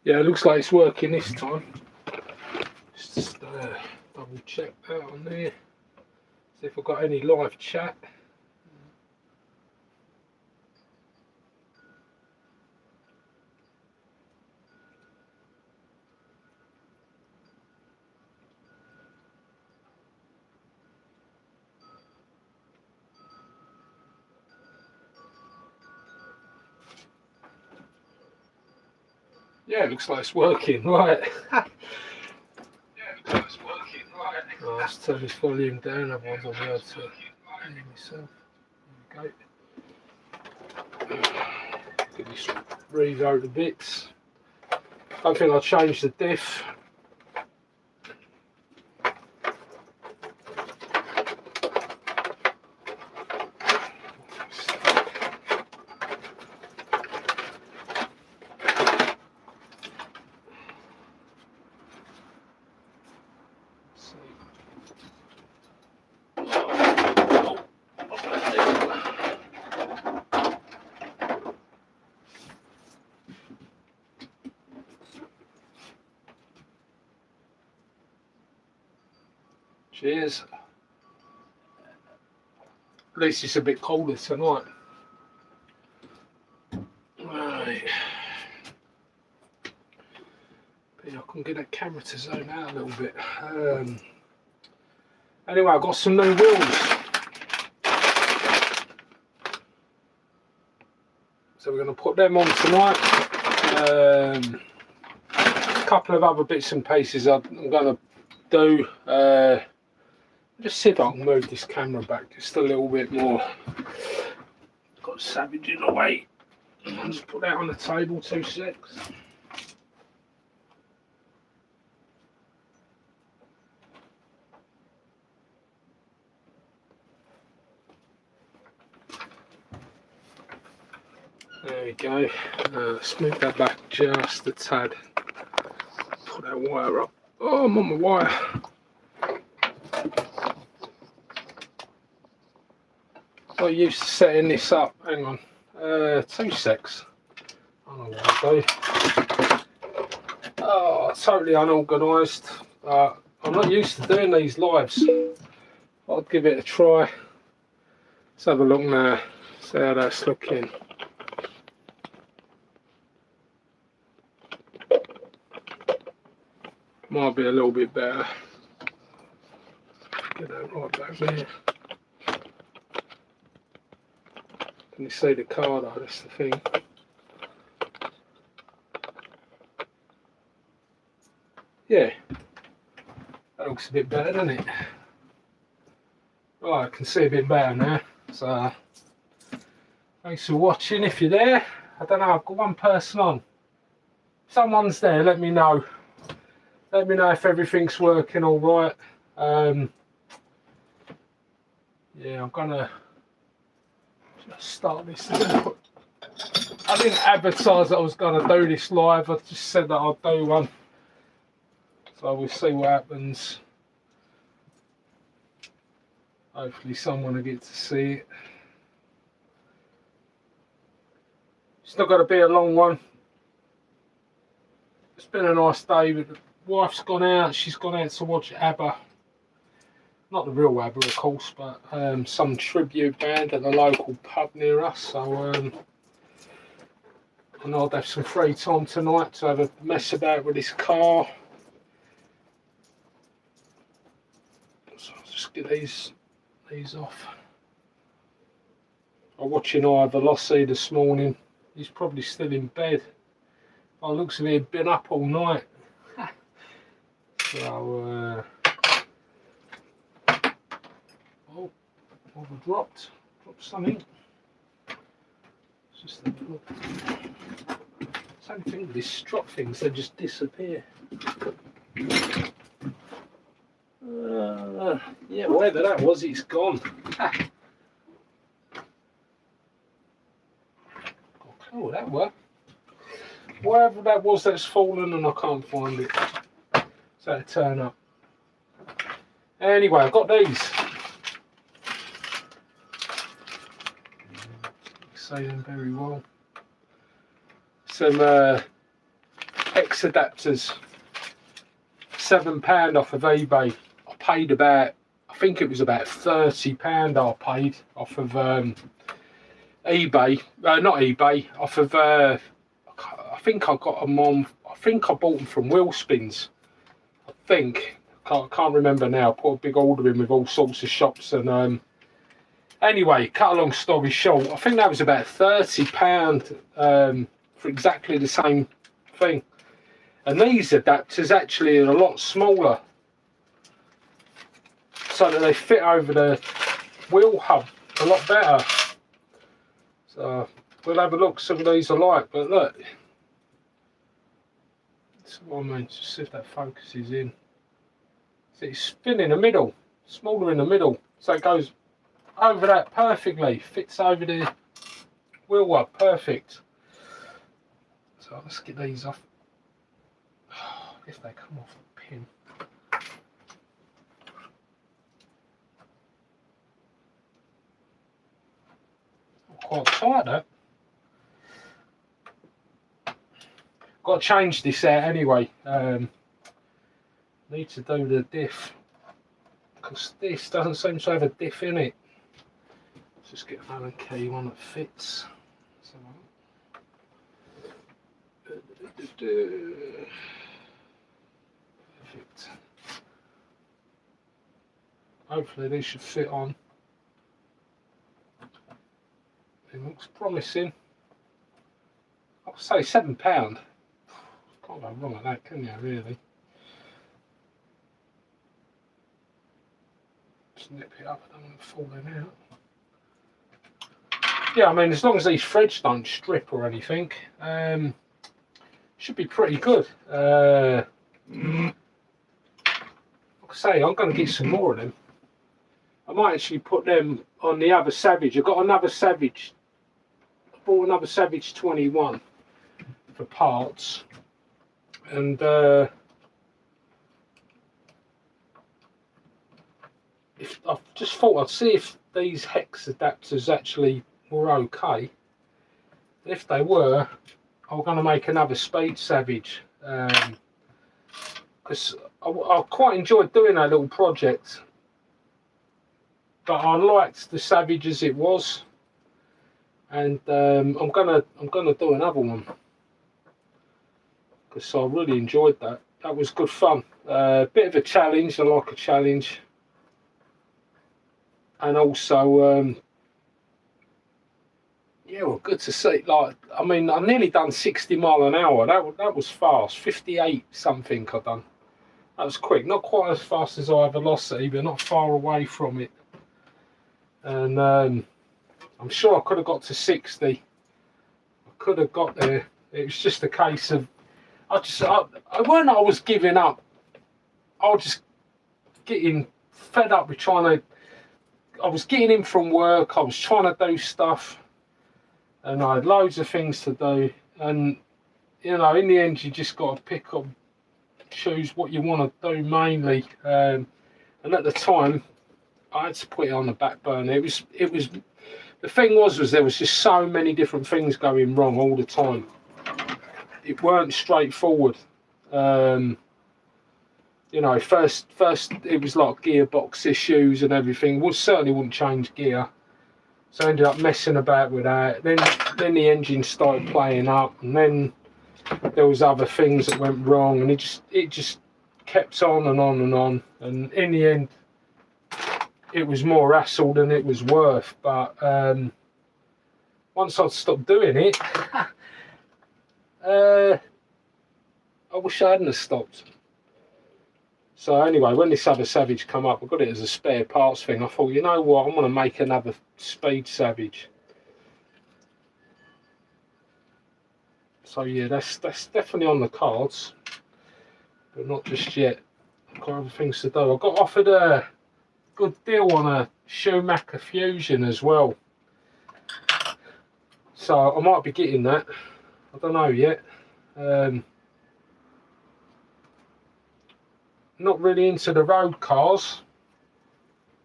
Yeah, it looks like it's working this time. Just double check that on there. See if I've got any live chat. Yeah, it looks like it's working, right. Yeah, it looks like it's working, right. Oh, let's turn this volume down, otherwise I'll be able to hear myself. There we go. Get this Revo to bits. I think I'll change the diff. Cheers. At least it's a bit colder tonight. Right. I can get that camera to zone out a little bit. Anyway, I've got some new wheels. So we're going to put them on tonight. A couple of other bits and pieces I'm going to do. Just see if I can move this camera back just a little bit more. Got Savage in the way. I'll just put that on the table, 2 secs. There we go. Let's move that back just a tad. Put that wire up. Oh, I'm on my wire. Not used to setting this up. Hang on. 2 secs. I don't know what I do. Oh, totally unorganised. I'm not used to doing these lives. I'll give it a try. Let's have a look now. See how that's looking. Might be a little bit better. Get that right back there. Can you see the car though? That's the thing. Yeah, that looks a bit better, doesn't it? Right, I can see a bit better now. So, thanks for watching. If you're there, I don't know. I've got one person on. If someone's there, let me know. Let me know if everything's working all right. Yeah, I'm gonna just start this. I didn't advertise that I was gonna do this live. I just said that I'll do one. So we'll see what happens. Hopefully someone will get to see it. It's not going to be a long one. It's been a nice day, but the wife's gone out. She's gone out to watch ABBA. Not the real ABBA, of course, but some tribute band at the local pub near us. So and I'll have some free time tonight to have a mess about with this car. So I'll just get these off. I'm watching Velocity this morning. He's probably still in bed. By the looks of it, he'd been up all night. So, oh, what have I dropped? Dropped something. It's just a little. Same thing with these strop things, they just disappear. Yeah, whatever that was, it's gone. Oh, that worked. Whatever that was that's fallen and I can't find it. So it'll turn up. Anyway, I've got these. Say them very well. Some hex adapters, £7 off of eBay. I paid about, I think it was about £30 I paid off of eBay, not eBay, off of, I think I got them on, I think I bought them from Wheel Spins, I think, can't remember now. I put a big order in with all sorts of shops, and anyway, cut a long story short, I think that was about £30 for exactly the same thing. And these adapters actually are a lot smaller, so that they fit over the wheel hub a lot better. So we'll have a look, see what these are like. But look, that's what I mean. Just see if that focuses in. See, it's spin in the middle, smaller in the middle, so it goes over that perfectly, fits over the wheel hub, perfect. So let's get these off. If they come off the pin. Quite tight though. Got to change this out anyway. Need to do the diff, because this doesn't seem to have a diff in it. Let's just get an Allen key one that fits. Perfect. Hopefully these should fit on. It looks promising. I'll say £7. Can't go wrong with that, can you, really? Just nip it up, I don't want it falling out. Yeah, I mean, as long as these threads don't strip or anything, should be pretty good. Like I say, I'm going to get some more of them. I might actually put them on the other Savage. I've got another Savage. I bought another Savage 21 for parts, and if I've just thought I'd see if these hex adapters actually were okay. If they were, I'm going to make another Speed Savage, because I quite enjoyed doing that little project. But I liked the Savage as it was, and I'm gonna do another one, because I really enjoyed that. That was good fun. Bit of a challenge. I like a challenge, and also yeah, well, good to see. Like, I mean, I nearly done 60 mile an hour. That was fast. 58 something I done. That was quick. Not quite as fast as our velocity, but not far away from it. And I'm sure I could have got to 60. I could have got there. It was just a case of I was giving up. I was just getting fed up with trying to. I was getting in from work. I was trying to do stuff, and I had loads of things to do. And you know, in the end, you just got to pick up, choose what you want to do mainly. And at the time, I had to put it on the back burner. It was the thing was there was just so many different things going wrong all the time. It weren't straightforward. You know, first it was like gearbox issues and everything. Certainly wouldn't change gear, so I ended up messing about with that. Then the engine started playing up, and then there was other things that went wrong, and it just kept on and on and on. And in the end, it was more hassle than it was worth. But once I'd stopped doing it, I wish I hadn't have stopped. So anyway, when this other Savage come up, I got it as a spare parts thing. I thought, you know what, I'm going to make another Speed Savage. So yeah, that's definitely on the cards, but not just yet. I've got other things to do. I got offered a good deal on a Schumacher Fusion as well, so I might be getting that. I don't know yet. Not really into the road cars,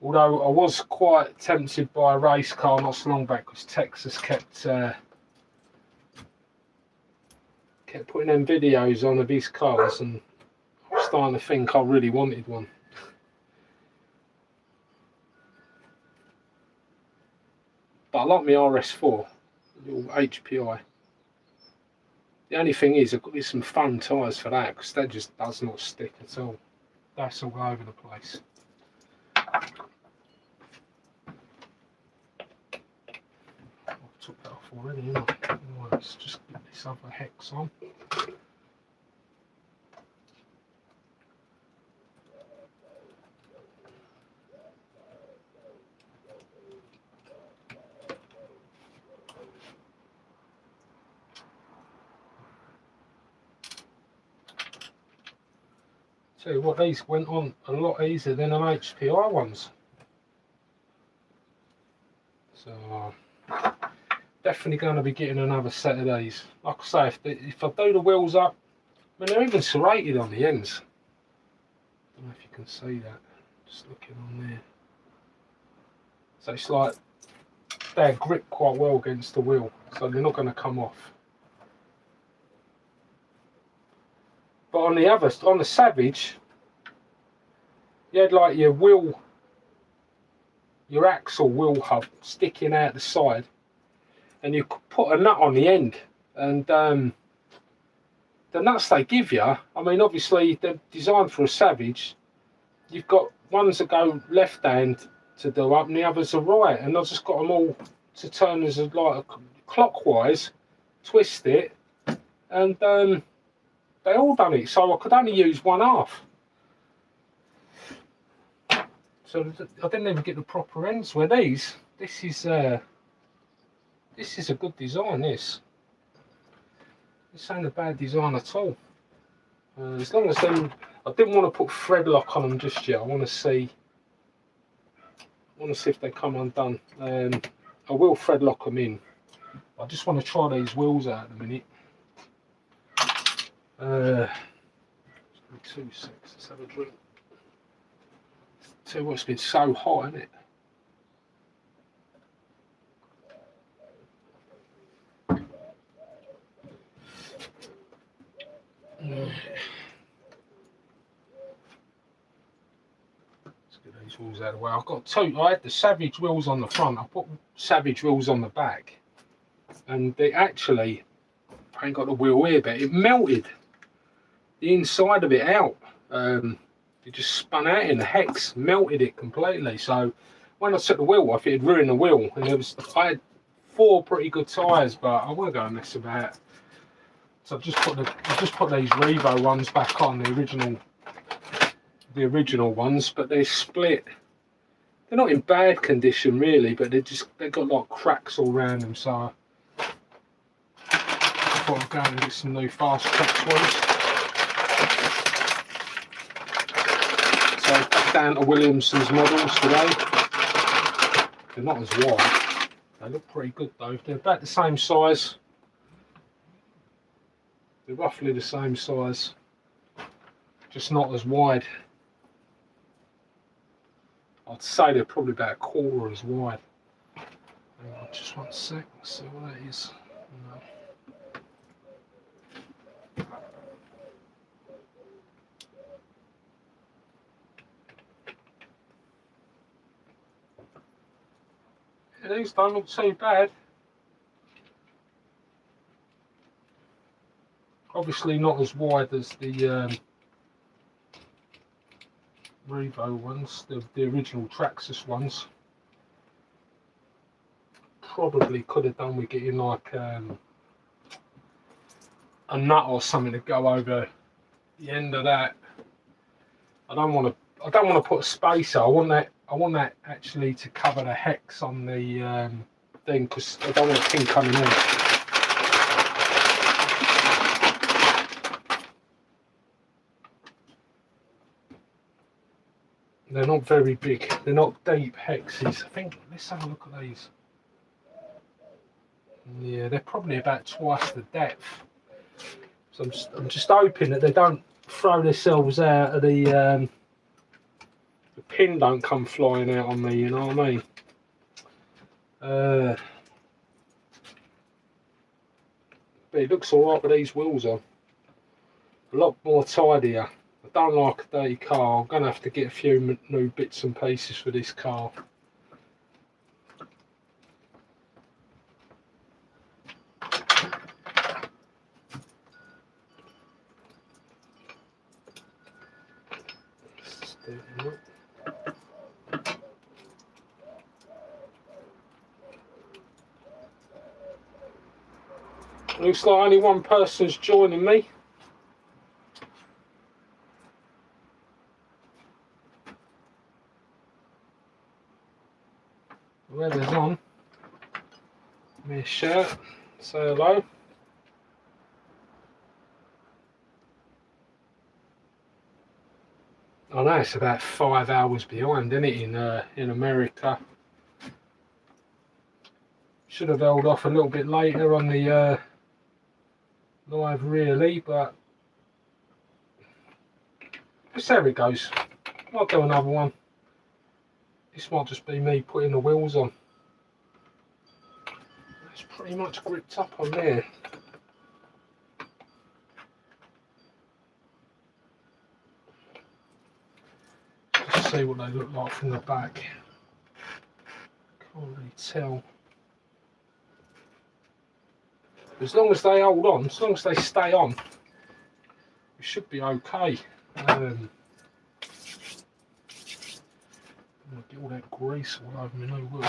although I was quite tempted by a race car not so long back, because Texas kept kept putting them videos on of his cars, and I was starting to think I really wanted one. But I like my RS4, little HPI. The only thing is, I've got to get some fun tyres for that, because that just does not stick at all. That's all over the place. I took that off already, haven't I? Right, let's just get this other hex on. Tell you what, these went on a lot easier than them HPI ones. So definitely going to be getting another set of these. Like I say, if I do the wheels up, I mean, they're even serrated on the ends. I don't know if you can see that, just looking on there. So it's like they grip quite well against the wheel, so they're not going to come off. But on the Savage, you had like your axle wheel hub sticking out the side, and you could put a nut on the end, and the nuts they give you, I mean, obviously they're designed for a Savage. You've got ones that go left hand to do up, and the others are right, and I've just got them all to turn as like clockwise, twist it, and they all done it, so I could only use one half. So I didn't even get the proper ends. Where this is a good design. This ain't a bad design at all. As long as them, I didn't want to put thread lock on them just yet. I want to see if they come undone. I will thread lock them in. I just want to try these wheels out in a minute. 2 seconds, let's have a drink. Tell you what, it's been so hot, isn't it? Let's get these wheels out of the way. I've got two. I had the Savage wheels on the front. I put Savage wheels on the back, and they actually, I ain't got the wheel here, but it melted the inside of it out. It just spun out in the hex, melted it completely. So when I took the wheel off, it had ruined the wheel. And I had 4 pretty good tyres, but I want to go and mess about. So I've just put these Revo ones back on, the original ones, but they're split. They're not in bad condition really, but they've got like cracks all around them. So I thought I'd go and get some new fast track ones. So down to Williamson's models today. They're not as wide. They look pretty good though. They're about the same size. They're roughly the same size, just not as wide. I'd say they're probably about 1/4 as wide. Just 1 sec, let's see what that is. Yeah, these don't look too bad. Obviously not as wide as the Revo ones, the original Traxxas ones. Probably could have done with getting like a nut or something to go over the end of that. I don't want to put a spacer. I want that actually to cover the hex on the thing, because I don't want a thing coming in. They're not very big. They're not deep hexes. I think, let's have a look at these. Yeah, they're probably about twice the depth. So I'm just hoping that they don't throw themselves out of the pin don't come flying out on me, you know what I mean? But it looks alright with these wheels on. A lot more tidier. I don't like a dirty car. I'm going to have to get a few new bits and pieces for this car. Looks like only one person's joining me. Weather's on. Give me a shout. Say hello. I know it's about 5 hours behind, isn't it, in America. Should have held off a little bit later on the live really, but let's see how it goes. I'll do another one. This might just be me putting the wheels on. It's pretty much gripped up on there. Just see what they look like from the back. Can't really tell. As long as they hold on, as long as they stay on, it should be okay. I'm gonna get all that grease all over my new wheel.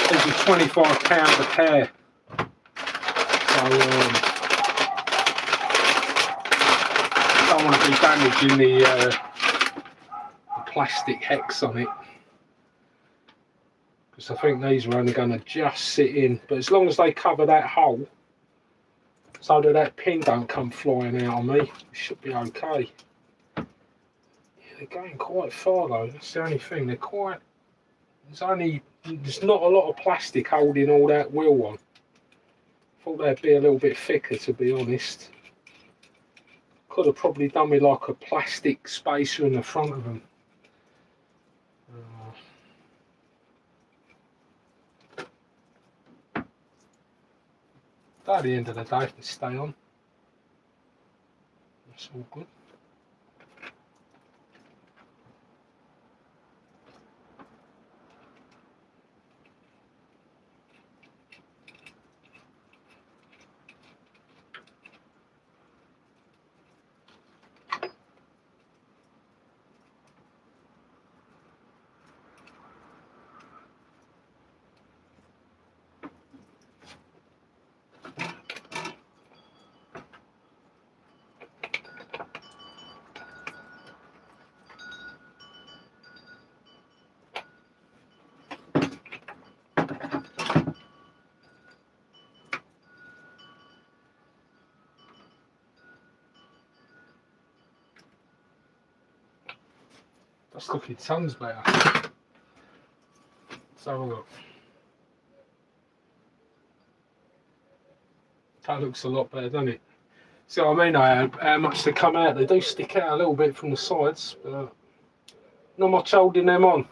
These are £25 a pair. So don't want to be damaging the plastic hex on it, because I think these are only going to just sit in, but as long as they cover that hole so that that pin don't come flying out on me, it should be okay. Yeah, they're going quite far though, that's the only thing. They're quite, there's not a lot of plastic holding all that wheel on. I thought they'd be a little bit thicker, to be honest. Could have probably done with like a plastic spacer in the front of them. But at the end of the day, if they stay on, that's all good. That's looking tons better. Let's have a look. That looks a lot better, doesn't it? See what I mean? How much they come out. They do stick out a little bit from the sides, but not much holding them on.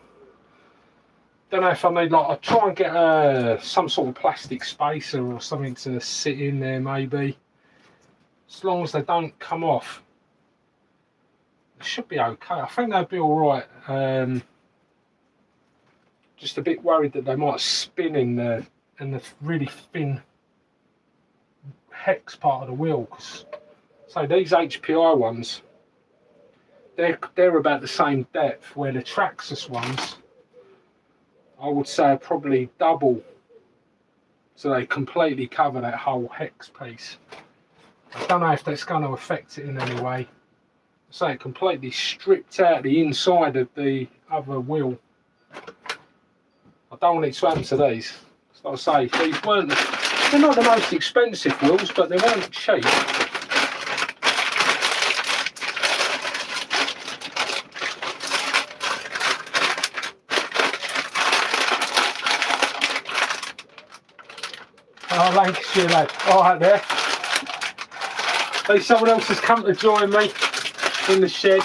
Don't know if I need, like, I'll try and get some sort of plastic spacer or something to sit in there maybe. As long as they don't come off, it should be okay. I think they'll be alright. Just a bit worried that they might spin in the really thin hex part of the wheel, because so these HPI ones, they're about the same depth, where the Traxxas ones I would say are probably double, so they completely cover that whole hex piece. I don't know if that's going to affect it in any way. So it completely stripped out the inside of the other wheel. I don't want it to happen to these. Like I say, these weren't, they're not the most expensive wheels, but they weren't cheap. Thanks, you lad. Alright there. So someone else has come to join me in the shed.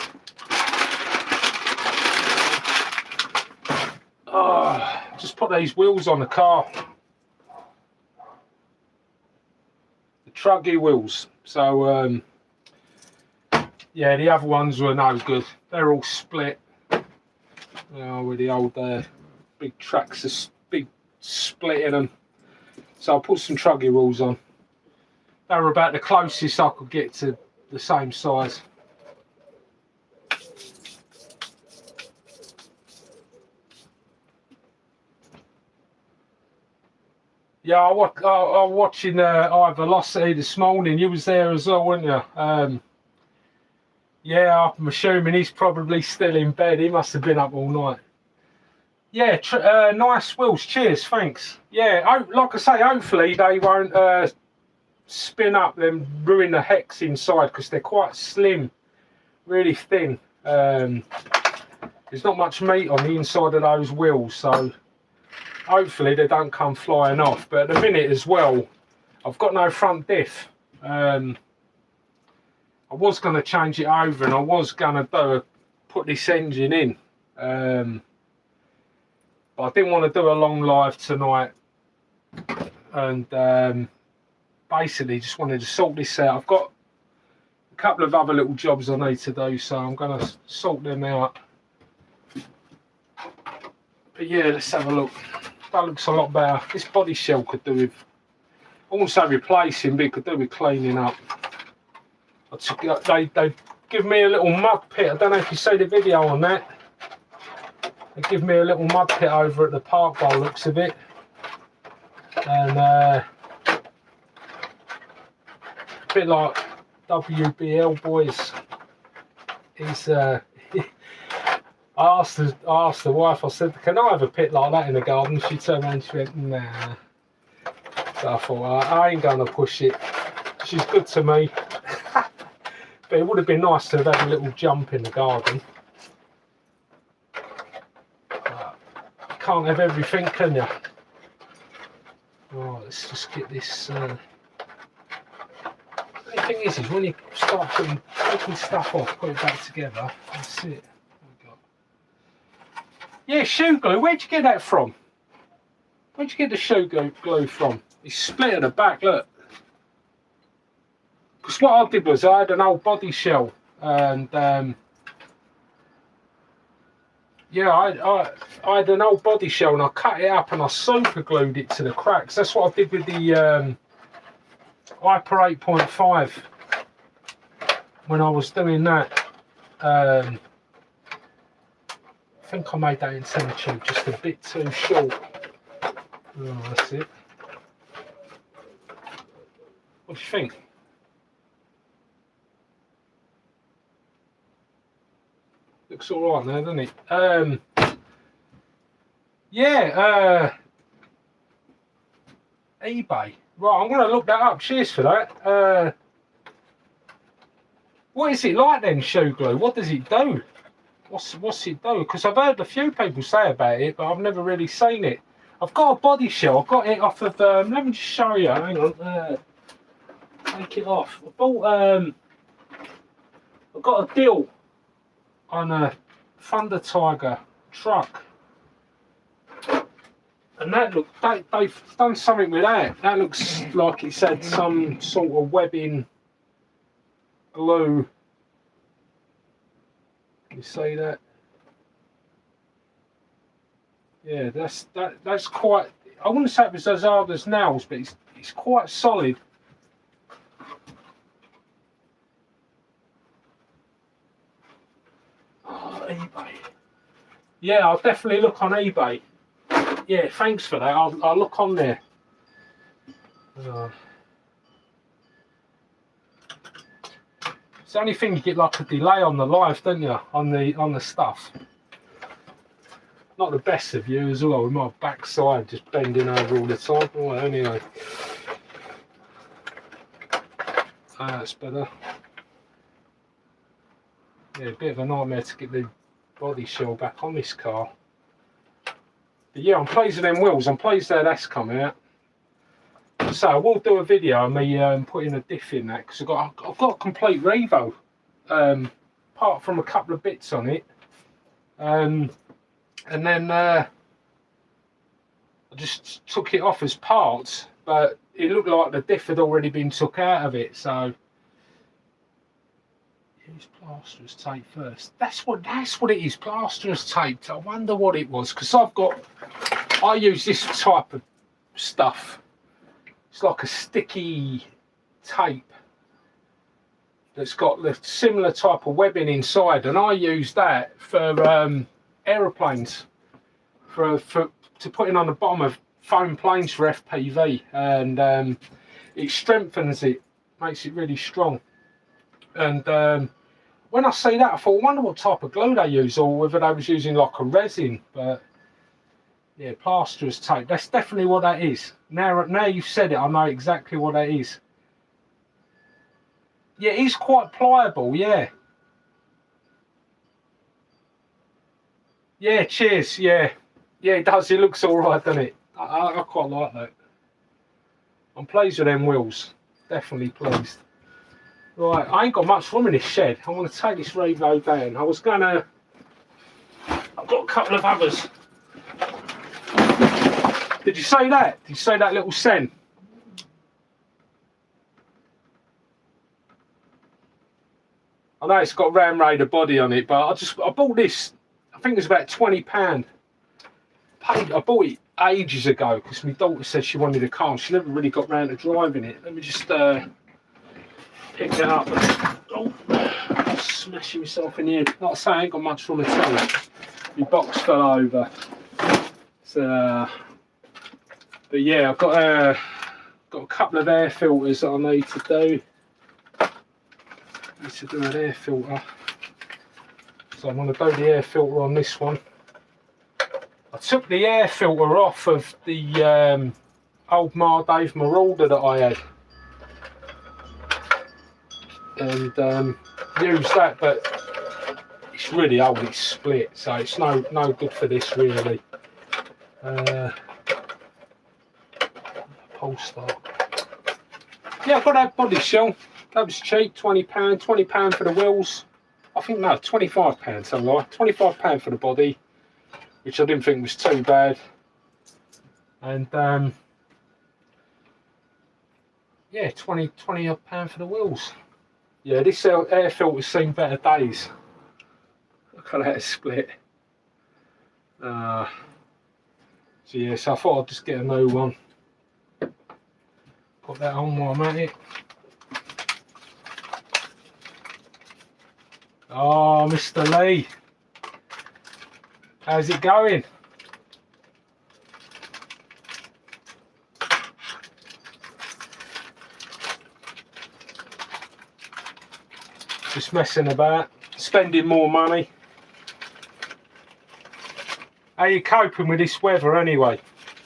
Oh, just put these wheels on the car. The truggy wheels. So yeah, the other ones were no good. They're all split. With the old big tracks, big split in them. So I'll put some truggy wheels on. They were about the closest I could get to the same size. Yeah, I was watching High Velocity this morning. You was there as well, weren't you? Yeah, I'm assuming he's probably still in bed. He must have been up all night. Yeah, nice wheels. Cheers, thanks. Yeah, like I say, hopefully they won't spin up and ruin the hex inside, because they're quite slim, really thin. There's not much meat on the inside of those wheels, so hopefully they don't come flying off. But at the minute as well, I've got no front diff. I was going to change it over, and I was going to put this engine in, but I didn't want to do a long live tonight, and basically just wanted to sort this out. I've got a couple of other little jobs I need to do, so I'm going to sort them out. But yeah, let's have a look. That looks a lot better. This body shell could do with, I won't say replacing, but it could do with cleaning up. They give me a little mud pit. I don't know if you see the video on that. They give me a little mud pit over at the park by the looks of it. And a bit like WBL boys. He's I asked the wife, I said, can I have a pit like that in the garden? She turned around and she went, nah. So I thought, I ain't gonna push it. She's good to me. But it would have been nice to have had a little jump in the garden. But you can't have everything, can you? Right, let's just get this. The thing is when you start taking stuff off, put it back together, that's it. Yeah, shoe glue. Where'd you get that from? Where'd you get the shoe glue from? It's split at the back, look. Because what I did was I had an old body shell, and yeah, I had an old body shell, and I cut it up and I super glued it to the cracks. That's what I did with the Hyper 8.5 when I was doing that. I think I made that in centre just a bit too short. Oh, that's it. What do you think? Looks all right now, doesn't it? Yeah, eBay. Right, I'm going to look that up. Cheers for that. What is it like then, shoe glue? What does it do? What's it do? Because I've heard a few people say about it, but I've never really seen it. I've got a body shell. I got it off of. Let me just show you. Hang on. Take it off. I bought. I got a deal on a Thunder Tiger truck, and that look. They've done something with that. That looks like it's had some sort of webbing glue. You see that? Yeah, that's quite. I wouldn't say it was as hard as nails, but it's quite solid. Oh, eBay. Yeah, I'll definitely look on eBay. Yeah, thanks for that. I'll look on there. It's the only thing, you get like a delay on the live, don't you? On the stuff. Not the best of you as well, with my backside just bending over all the time. Oh, anyway. That's better. Yeah, a bit of a nightmare to get the body shell back on this car. But yeah, I'm pleased with them wheels. I'm pleased that that's come out. So I will do a video of me putting a diff in that, because I've got a complete Revo, apart from a couple of bits on it, and then I just took it off as parts, but it looked like the diff had already been took out of it. So use plasterer's tape first. That's what it is, plasterer's tape. I wonder what it was, because I use this type of stuff. It's like a sticky tape that's got the similar type of webbing inside, and I use that for aeroplanes, to put in on the bottom of foam planes for FPV, and it strengthens it, makes it really strong. And when I see that, I thought, I wonder what type of glue they use, or whether they was using like a resin. But yeah, plasterer's tape, that's definitely what that is. Now you've said it, I know exactly what that is. Yeah, it is quite pliable, yeah. Yeah, cheers, yeah. Yeah, it does, it looks alright, doesn't it? I quite like that. I'm pleased with them wheels, definitely pleased. Right, I ain't got much room in this shed. I want to take this Revo down. I've got a couple of others. Did you say that? Did you say that little sen? I know it's got Ram Raider body on it, but I bought this, I think it was about £20. I bought it ages ago because my daughter said she wanted a car and she never really got round to driving it. Let me just pick it up. Oh, smashing myself in here. Like I say, I ain't got much room at all. My box fell over. So, but yeah, I've got a couple of air filters that I need to do. Need to do an air filter. So I'm going to do the air filter on this one. I took the air filter off of the old Dave Marauder that I had, and used that, but it's really old, it's split, so it's no good for this really. Pull start. Yeah, I got that body shell. That was cheap, £20, £20 for the wheels. I think no, £25, I lie. £25 for the body, which I didn't think was too bad. And yeah, £20 odd for the wheels. Yeah, this air filter's seen better days. Look at that split. So yeah, so I thought I'd just get a new one. Put that on while I'm at it. Oh, Mr. Lee. How's it going? Just messing about, spending more money. How are you coping with this weather anyway?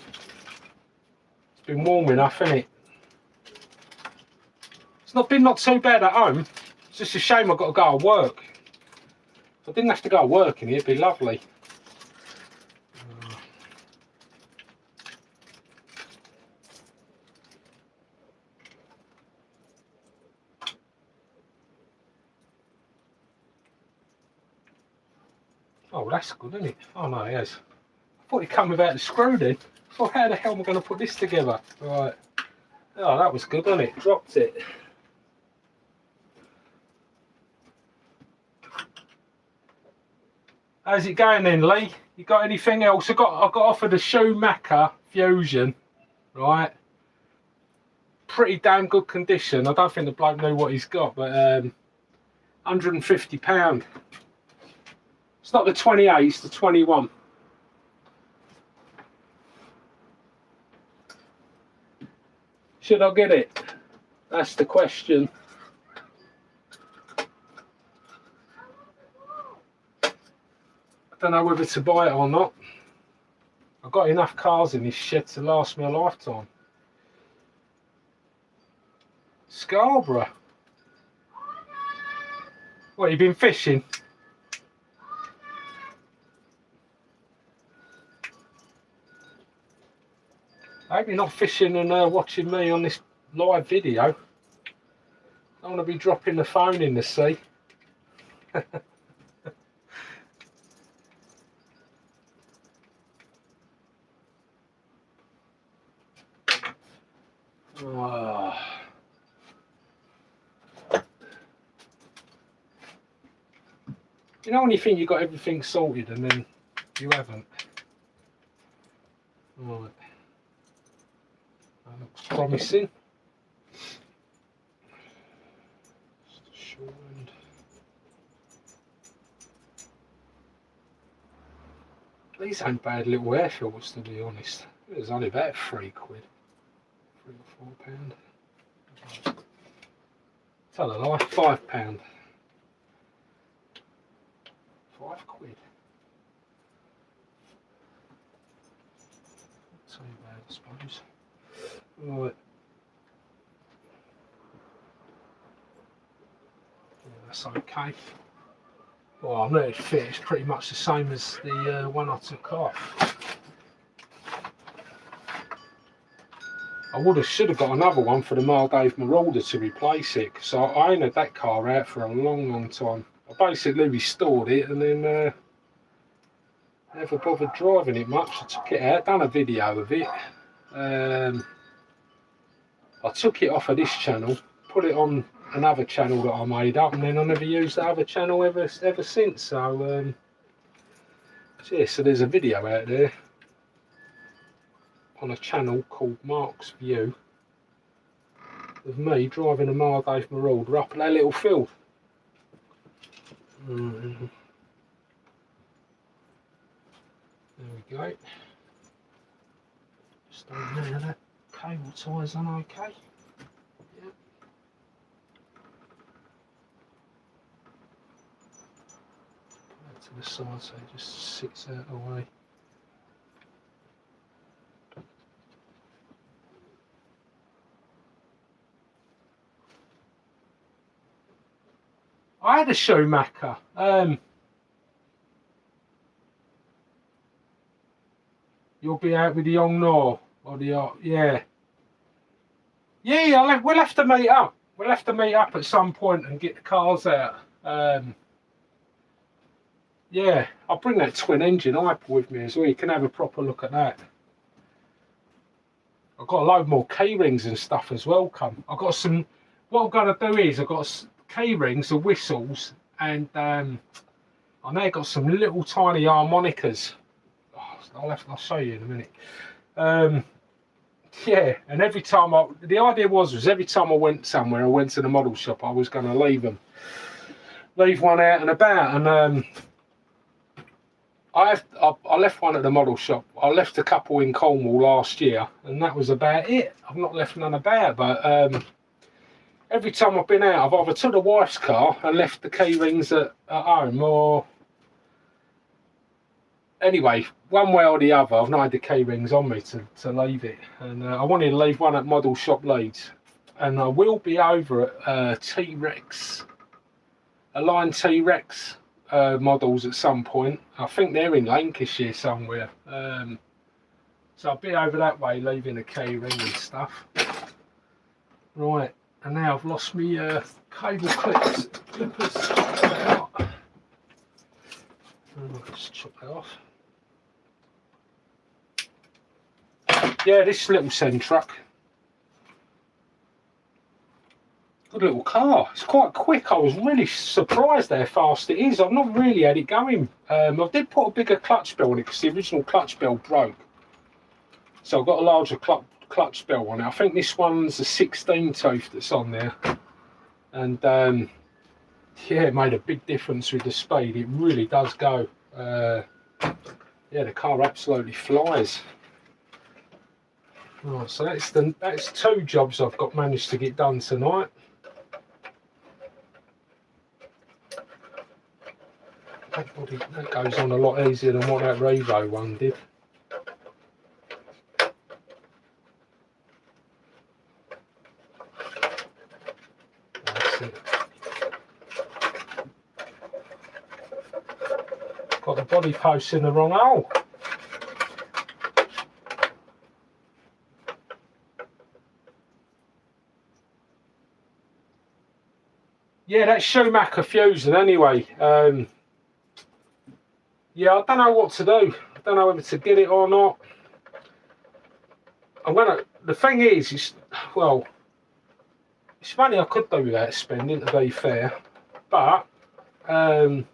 It's been warm enough, hasn't it? It's not too bad at home. It's just a shame I've got to go to work. If I didn't have to go to work in here, it'd be lovely. Oh, that's good, isn't it? Oh no, it is. I thought it came without the screw then. I thought, how the hell am I going to put this together? Right. Oh, that was good, wasn't it? Dropped it. How's it going then, Lee? You got anything else? I got offered a Schumacher Fusion, right? Pretty damn good condition. I don't think the bloke knew what he's got, but £150. It's not the 28, it's the 21. Should I get it? That's the question. I don't know whether to buy it or not. I've got enough cars in this shed to last me a lifetime. Scarborough. What, you been fishing? I hope you're not fishing and watching me on this live video. I don't want to be dropping the phone in the sea. Oh. You know when you think you got everything sorted and then you haven't? Right. That looks promising. Just a short end. These ain't bad little air filters, to be honest. It was only about £3. £3 or £4. Tell a lie, £5. £5. Not too bad, I suppose. Right. Yeah, that's okay. Well, I'm letting it fit. It's pretty much the same as the one I took off. I should have got another one for the Margate Marauder to replace it, because I ain't had that car out for a long time. I basically restored it and then never bothered driving it much. I took it out, done a video of it. I took it off of this channel, put it on another channel that I made up, and then I never used the other channel ever since. So yeah, so there's a video out there on a channel called Mark's View of me driving a Margate Marauder up that little field. There we go. Just don't know that cable ties on okay. Yep. Put that to the side so it just sits out of the way. I had a Schumacher. You'll be out with the young Nor or the yeah. Yeah, we'll have to meet up. We'll have to meet up at some point and get the cars out. Yeah, I'll bring that twin engine hyper with me as well. You can have a proper look at that. I've got a load more K-rings and stuff as well. I've got some. What I'm going to do is I've got K-rings, the whistles, and I now got some little tiny harmonicas. I'll show you in a minute. Yeah, and every time the idea was every time I went somewhere, I went to the model shop, I was going to leave one out and about, and I left one at the model shop. I left a couple in Cornwall last year, and that was about it. I've not left none about, but every time I've been out, I've either took the wife's car and left the key rings at home, or anyway, one way or the other, I've not had the key rings on me to leave it. And I wanted to leave one at Model Shop Leeds. And I will be over at T-Rex, Align T-Rex models at some point. I think they're in Lancashire somewhere. So I'll be over that way, leaving a key ring and stuff. Right, and now I've lost my cable clippers. I'll just chop that off. Yeah, this little Sen truck. Good little car. It's quite quick. I was really surprised how fast it is. I've not really had it going. I did put a bigger clutch bell on it because the original clutch bell broke. So I've got a larger clutch bell on it. I think this one's a 16 tooth that's on there. And yeah, it made a big difference with the speed. It really does go. Yeah, the car absolutely flies. Right, so that's two jobs I've got managed to get done tonight. That goes on a lot easier than what that Revo one did. That's it. Got the body post in the wrong hole. Yeah, that's Schumacher fusing anyway. Yeah, I don't know what to do. I don't know whether to get it or not. The thing is, well, it's money I could do without spending, to be fair. But I've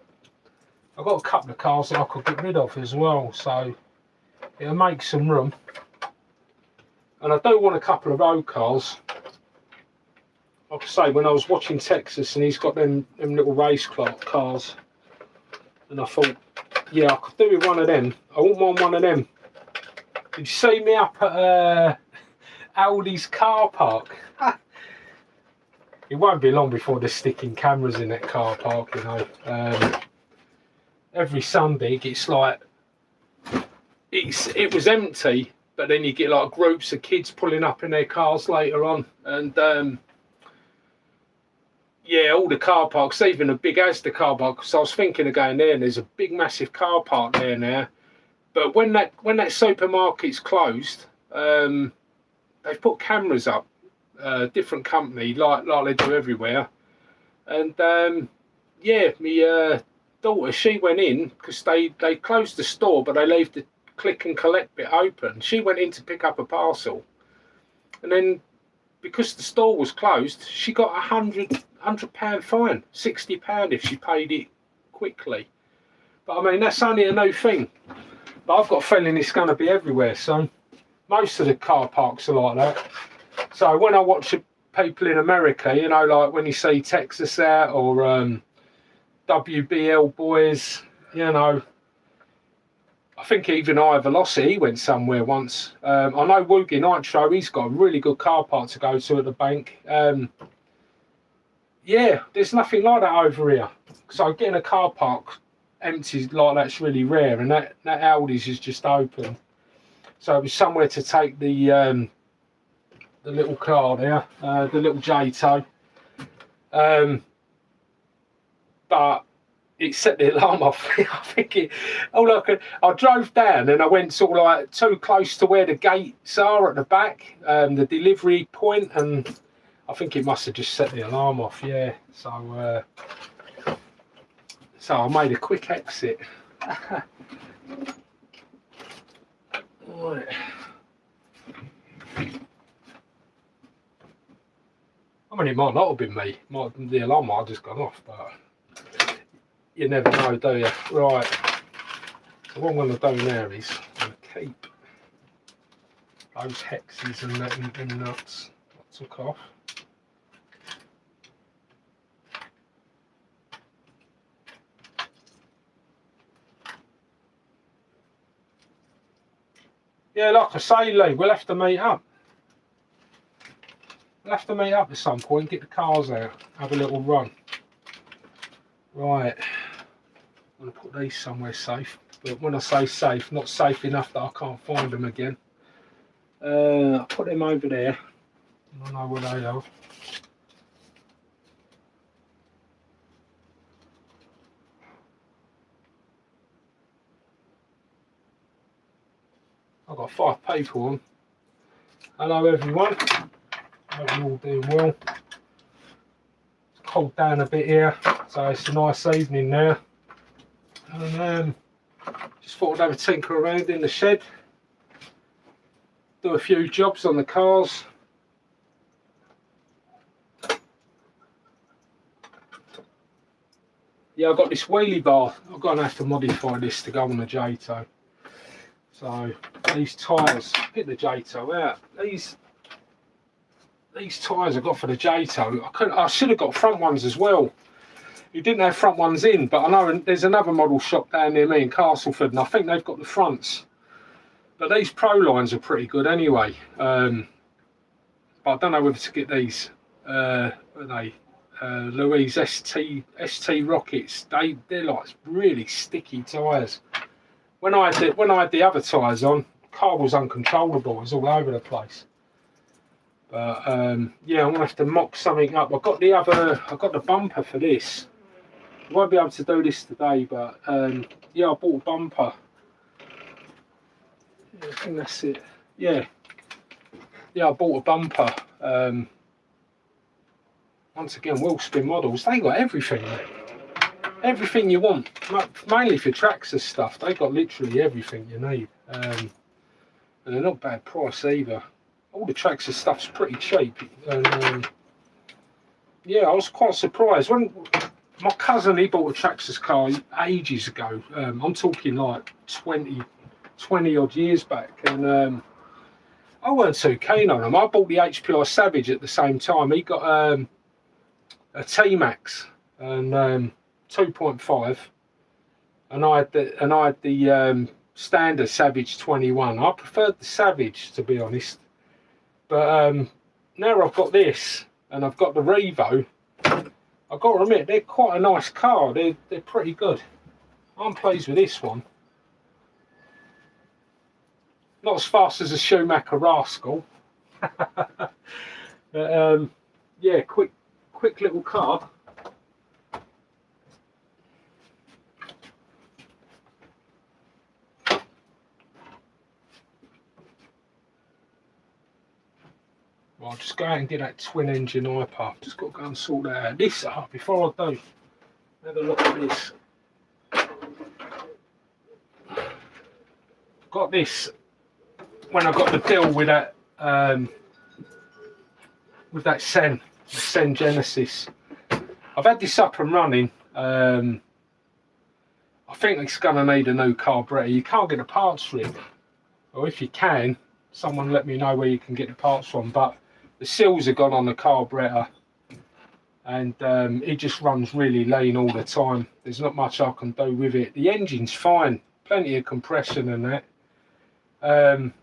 got a couple of cars that I could get rid of as well, so it'll make some room. And I do want a couple of road cars. Like I say, when I was watching Texas and he's got them little race cars, and I thought, yeah, I could do with one of them. I wouldn't mind one of them. Did you see me up at Aldi's car park? It won't be long before they're sticking cameras in that car park, you know. Every Sunday it gets like, it was empty, but then you get like groups of kids pulling up in their cars later on, and yeah, all the car parks, even the big Asda car park. So I was thinking of going there, and there's a big, massive car park there now. But when that supermarket's closed, they've put cameras up, different company, like they do everywhere. And yeah, my daughter, she went in because they closed the store, but they leave the click and collect bit open. She went in to pick up a parcel, and then because the store was closed, she got £100 fine, £60 if she paid it quickly. But I mean, that's only a new thing. But I've got a feeling it's going to be everywhere. So most of the car parks are like that. So when I watch people in America, you know, like when you see Texas out or WBL boys, you know, I think even Velocity went somewhere once. I know Woogie Nitro, he's got a really good car park to go to at the bank. Yeah, there's nothing like that over here. So getting a car park empty like that's really rare, and that Aldi's is just open. So it was somewhere to take the little car there, the little J-Tow. But it set the alarm off. I think I drove down and I went sort of like too close to where the gates are at the back, the delivery point, and I think it must have just set the alarm off. Yeah, so I made a quick exit. Right. I mean, it might not have been me. The alarm might have just gone off, but you never know, do you? Right. So what I'm going to do now is I'm going to keep those hexes and nuts I took off. Yeah, like I say, Lee, we'll have to meet up. We'll have to meet up at some point, get the cars out, have a little run. Right. I'm going to put these somewhere safe. But when I say safe, not safe enough that I can't find them again. I'll put them over there. I know where they are. I've got 5 people on. Hello everyone. Hope you're all doing well. It's cooled down a bit here, so it's a nice evening now. And just thought I'd have a tinker around in the shed. Do a few jobs on the cars. Yeah, I've got this wheelie bar. I'm going to have to modify this to go on the J-Tow. So these tyres, get the J-Tow out. These tyres I got for the J-Tow, I should have got front ones as well. You didn't have front ones in, but I know there's another model shop down near me in Castleford, and I think they've got the fronts. But these Pro lines are pretty good anyway. But I don't know whether to get these. What are they? Louise ST Rockets. They're like really sticky tyres. When I had the other tyres on, the car was uncontrollable. It was all over the place. But yeah, I'm gonna have to mock something up. I've got the bumper for this. I won't be able to do this today, but yeah, I bought a bumper. Yeah, I think that's it. Yeah, I bought a bumper. I once again, wheel spin models, they got everything. Everything you want, mainly for Traxxas stuff. They got literally everything you need. And they're not bad price either. All the Traxxas stuff's pretty cheap. And yeah, I was quite surprised. When my cousin, he bought a Traxxas car ages ago. I'm talking like 20 odd years back. And I weren't too keen on them. I bought the HPI Savage at the same time. He got a T-Max and 2.5, and I had the standard Savage 21. I preferred the Savage, to be honest. But now I've got this, and I've got the Revo. I've got to admit, they're quite a nice car. They're pretty good. I'm pleased with this one. Not as fast as a Schumacher Rascal. But yeah, quick little car. Well, I'll just go out and get that twin engine iPad. Just got to go and sort that out. This up before I do. Have a look at this. Got this when I got the deal with that Sen Genesis. I've had this up and running. I think it's going to need a new carburetor. You can't get the parts for it, or if you can, someone let me know where you can get the parts from. But the seals are gone on the carburetor, and it just runs really lean all the time. There's not much I can do with it. The engine's fine, plenty of compression and that.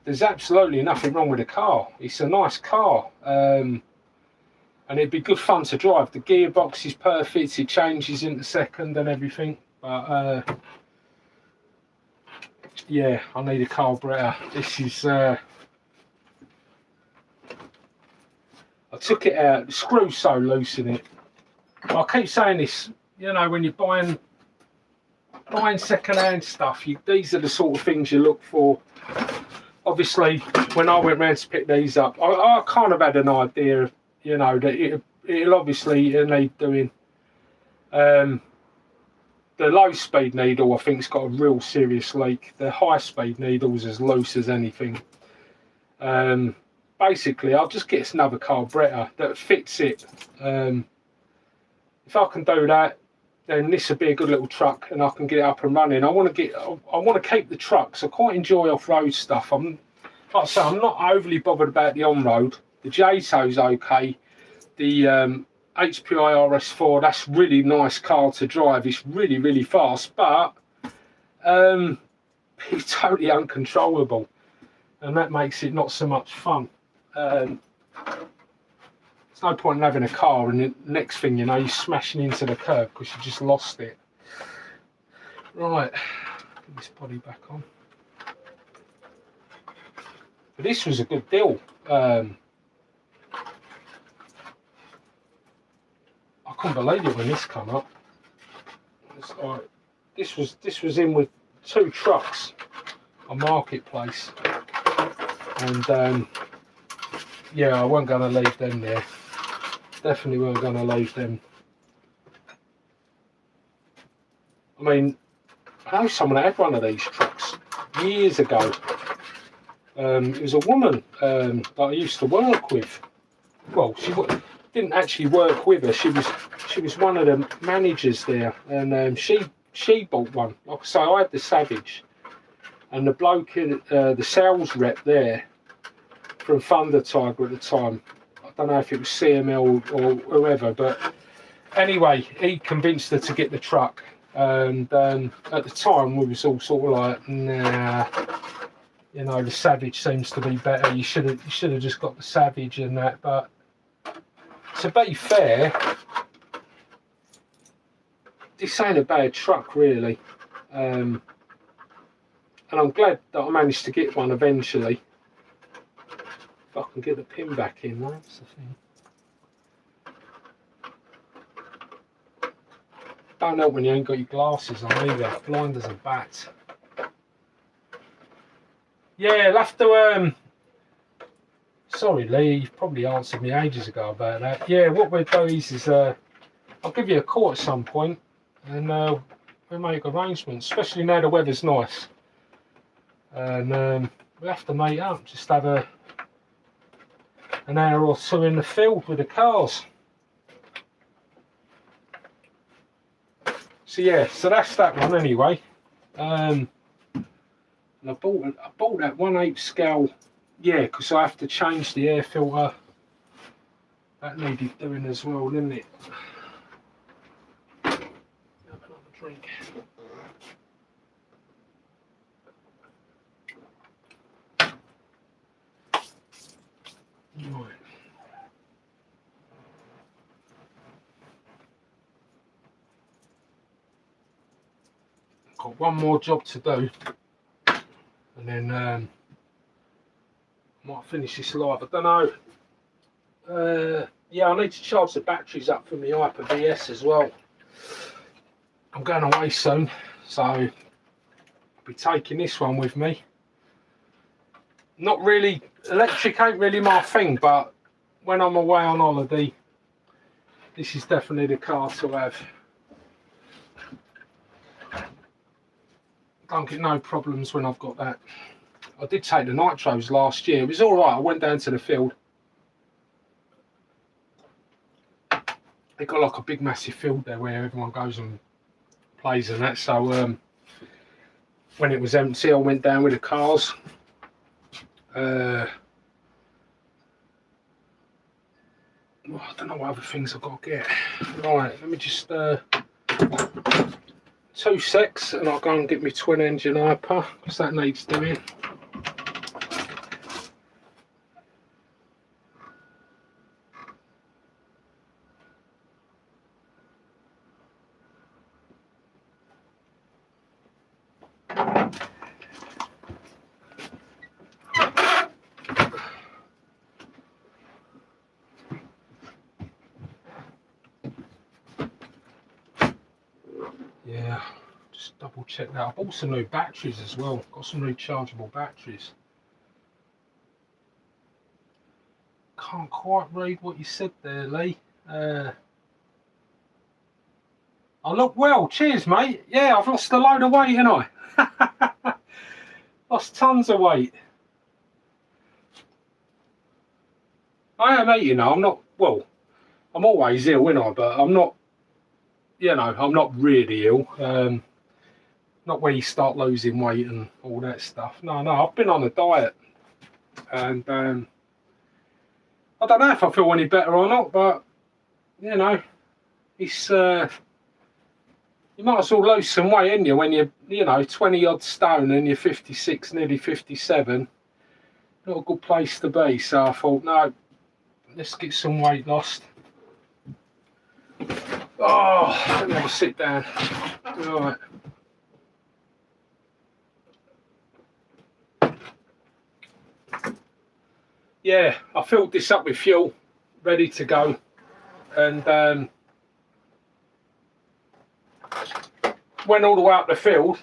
There's absolutely nothing wrong with the car. It's a nice car, and it'd be good fun to drive. The gearbox is perfect. It changes into second and everything. But yeah, I need a carburetor. This is I took it out. The screw's so loose in it. I keep saying this. You know, when you're buying second-hand stuff, these are the sort of things you look for. Obviously, when I went round to pick these up, I kind of had an idea of, you know, that it'll obviously need doing. The low-speed needle, I think, has got a real serious leak. The high-speed needle's as loose as anything. Basically, I'll just get another carburetor that fits it. If I can do that, then this would be a good little truck, and I can get it up and running. I want to keep the trucks. I quite enjoy off-road stuff. Like I say, I'm not overly bothered about the on-road. The J-Tow's okay. The HPI RS4, that's really nice car to drive. It's really, really fast, but it's totally uncontrollable, and that makes it not so much fun. There's no point in having a car and the next thing you know, you're smashing into the curb because you just lost it. Right, get this body back on. But this was a good deal. I couldn't believe it when this came up. This was in with 2 trucks on Marketplace, and yeah, I wasn't going to leave them there. Definitely weren't going to leave them. I mean, I know someone had one of these trucks years ago. It was a woman that I used to work with. Well, she didn't actually work with her. She was one of the managers there, and she bought one. Like I say, I had the Savage, and the bloke, the sales rep there from Thunder Tiger at the time, I don't know if it was CML or whoever, but anyway, he convinced her to get the truck, and at the time we was all sort of like, nah, you know, the Savage seems to be better. You should have just got the Savage and that. But to be fair, this ain't a bad truck really, and I'm glad that I managed to get one eventually. If I can get the pin back in, that's the thing. Don't help when you ain't got your glasses on either. Blind as a bat. Yeah, I'll have to Sorry, Lee, you've probably answered me ages ago about that. Yeah, what we'll do is I'll give you a call at some point and we'll make arrangements, especially now the weather's nice. And we'll have to meet up, just have an hour or two in the field with the cars. So yeah, so that's that one anyway. And I bought that 1/8 scale, yeah, because I have to change the air filter. That needed doing as well, didn't it? Have another drink. Right. Got one more job to do, and then I might finish this live. I don't know. Yeah, I need to charge the batteries up for my Hyper VS as well. I'm going away soon, so I'll be taking this one with me. Not really, electric ain't really my thing, but when I'm away on holiday, this is definitely the car to have. Don't get no problems when I've got that. I did take the nitros last year. It was all right. I went down to the field. They got like a big massive field there where everyone goes and plays and that. So when it was empty, I went down with the cars. I don't know what other things I've got to get. Right, let me just 2 secs and I'll go and get my twin engine Hyper because that needs doing. Yeah, just double check that. I bought some new batteries as well. Got some rechargeable batteries. Can't quite read what you said there, Lee. I look well. Cheers, mate. Yeah, I've lost a load of weight, haven't I? Lost tons of weight. I am eating, I'm not, well, I'm always ill, ain't I? But I'm not, you know, I'm not really ill. Not when you start losing weight and all that stuff. No, I've been on a diet. And I don't know if I feel any better or not, but, you know, it's, you might as well lose some weight, ain't you, when you're, you know, 20 odd stone and you're 56, nearly 57. Not a good place to be. So I thought, no, let's get some weight lost. Oh, let me have a sit down. Right. Yeah, I filled this up with fuel, ready to go, and went all the way up the field,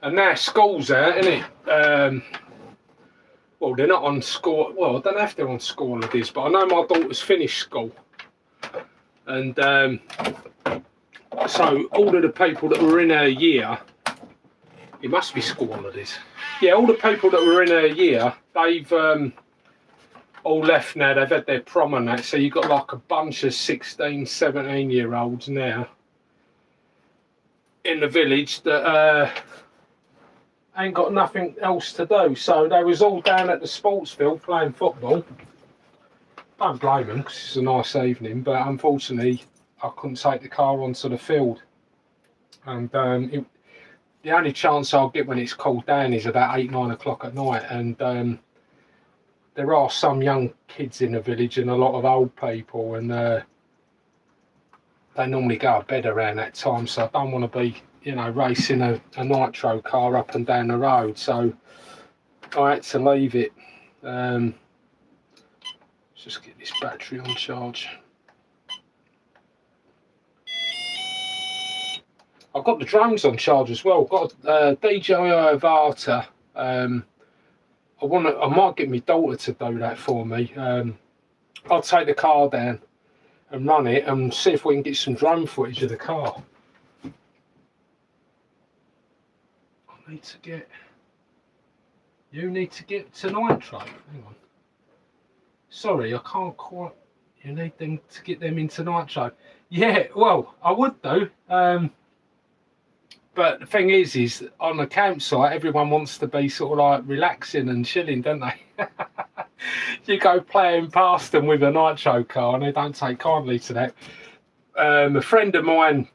and now school's out, isn't it? Well, they're not on school. Well, I don't know if they're on school holidays, but I know my daughter's finished school, and so all of the people that were in her year, it must be school holidays. Yeah, all the people that were in her year, they've all left now. They've had their prom and that, so you've got like a bunch of 16, 17-year-olds now in the village that ain't got nothing else to do. So they was all down at the sports field playing football. Don't blame them because it's a nice evening, but unfortunately I couldn't take the car onto the field. And the only chance I'll get when it's cooled down is about 8, 9 o'clock at night, and there are some young kids in the village and a lot of old people, and they normally go to bed around that time, so I don't want to be, you know, racing a nitro car up and down the road, so I had to leave it. Let's just get this battery on charge. I've got the drones on charge as well. Got DJI Avata I might get my daughter to do that for me. I'll take the car down and run it and see if we can get some drone footage of the car. You need to get to nitro. Hang on. Sorry, I can't quite. You need them to get them into nitro. Yeah, well, I would do. But the thing is on the campsite, everyone wants to be sort of like relaxing and chilling, don't they? You go playing past them with a nitro car, and they don't take kindly to that. A friend of mine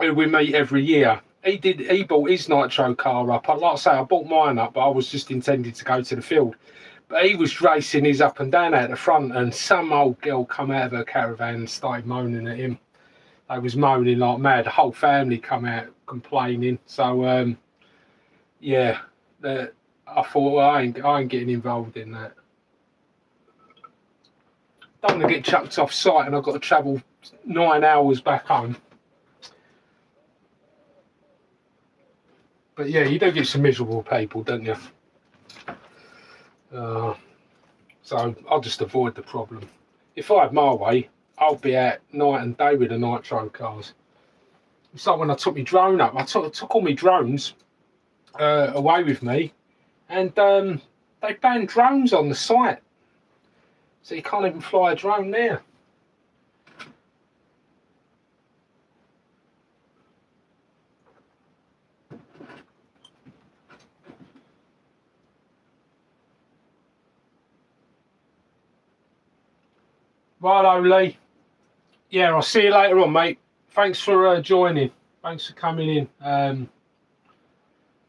who we meet every year, he bought his nitro car up. Like I say, I bought mine up, but I was just intending to go to the field. But he was racing his up and down out the front, and some old girl come out of her caravan and started moaning at him. They was moaning like mad. The whole family come out complaining. So yeah, I thought, well, I ain't getting involved in that. Don't want to get chucked off site and I've got to travel 9 hours back home. But yeah, you do get some miserable people, don't you? So I'll just avoid the problem. If I had my way, I'll be out night and day with the nitro cars. It's like when I took my drone up. I took all my drones away with me, and they banned drones on the site, so you can't even fly a drone there. Righto, Lee. Yeah, I'll see you later on, mate. Thanks for joining. Thanks for coming in.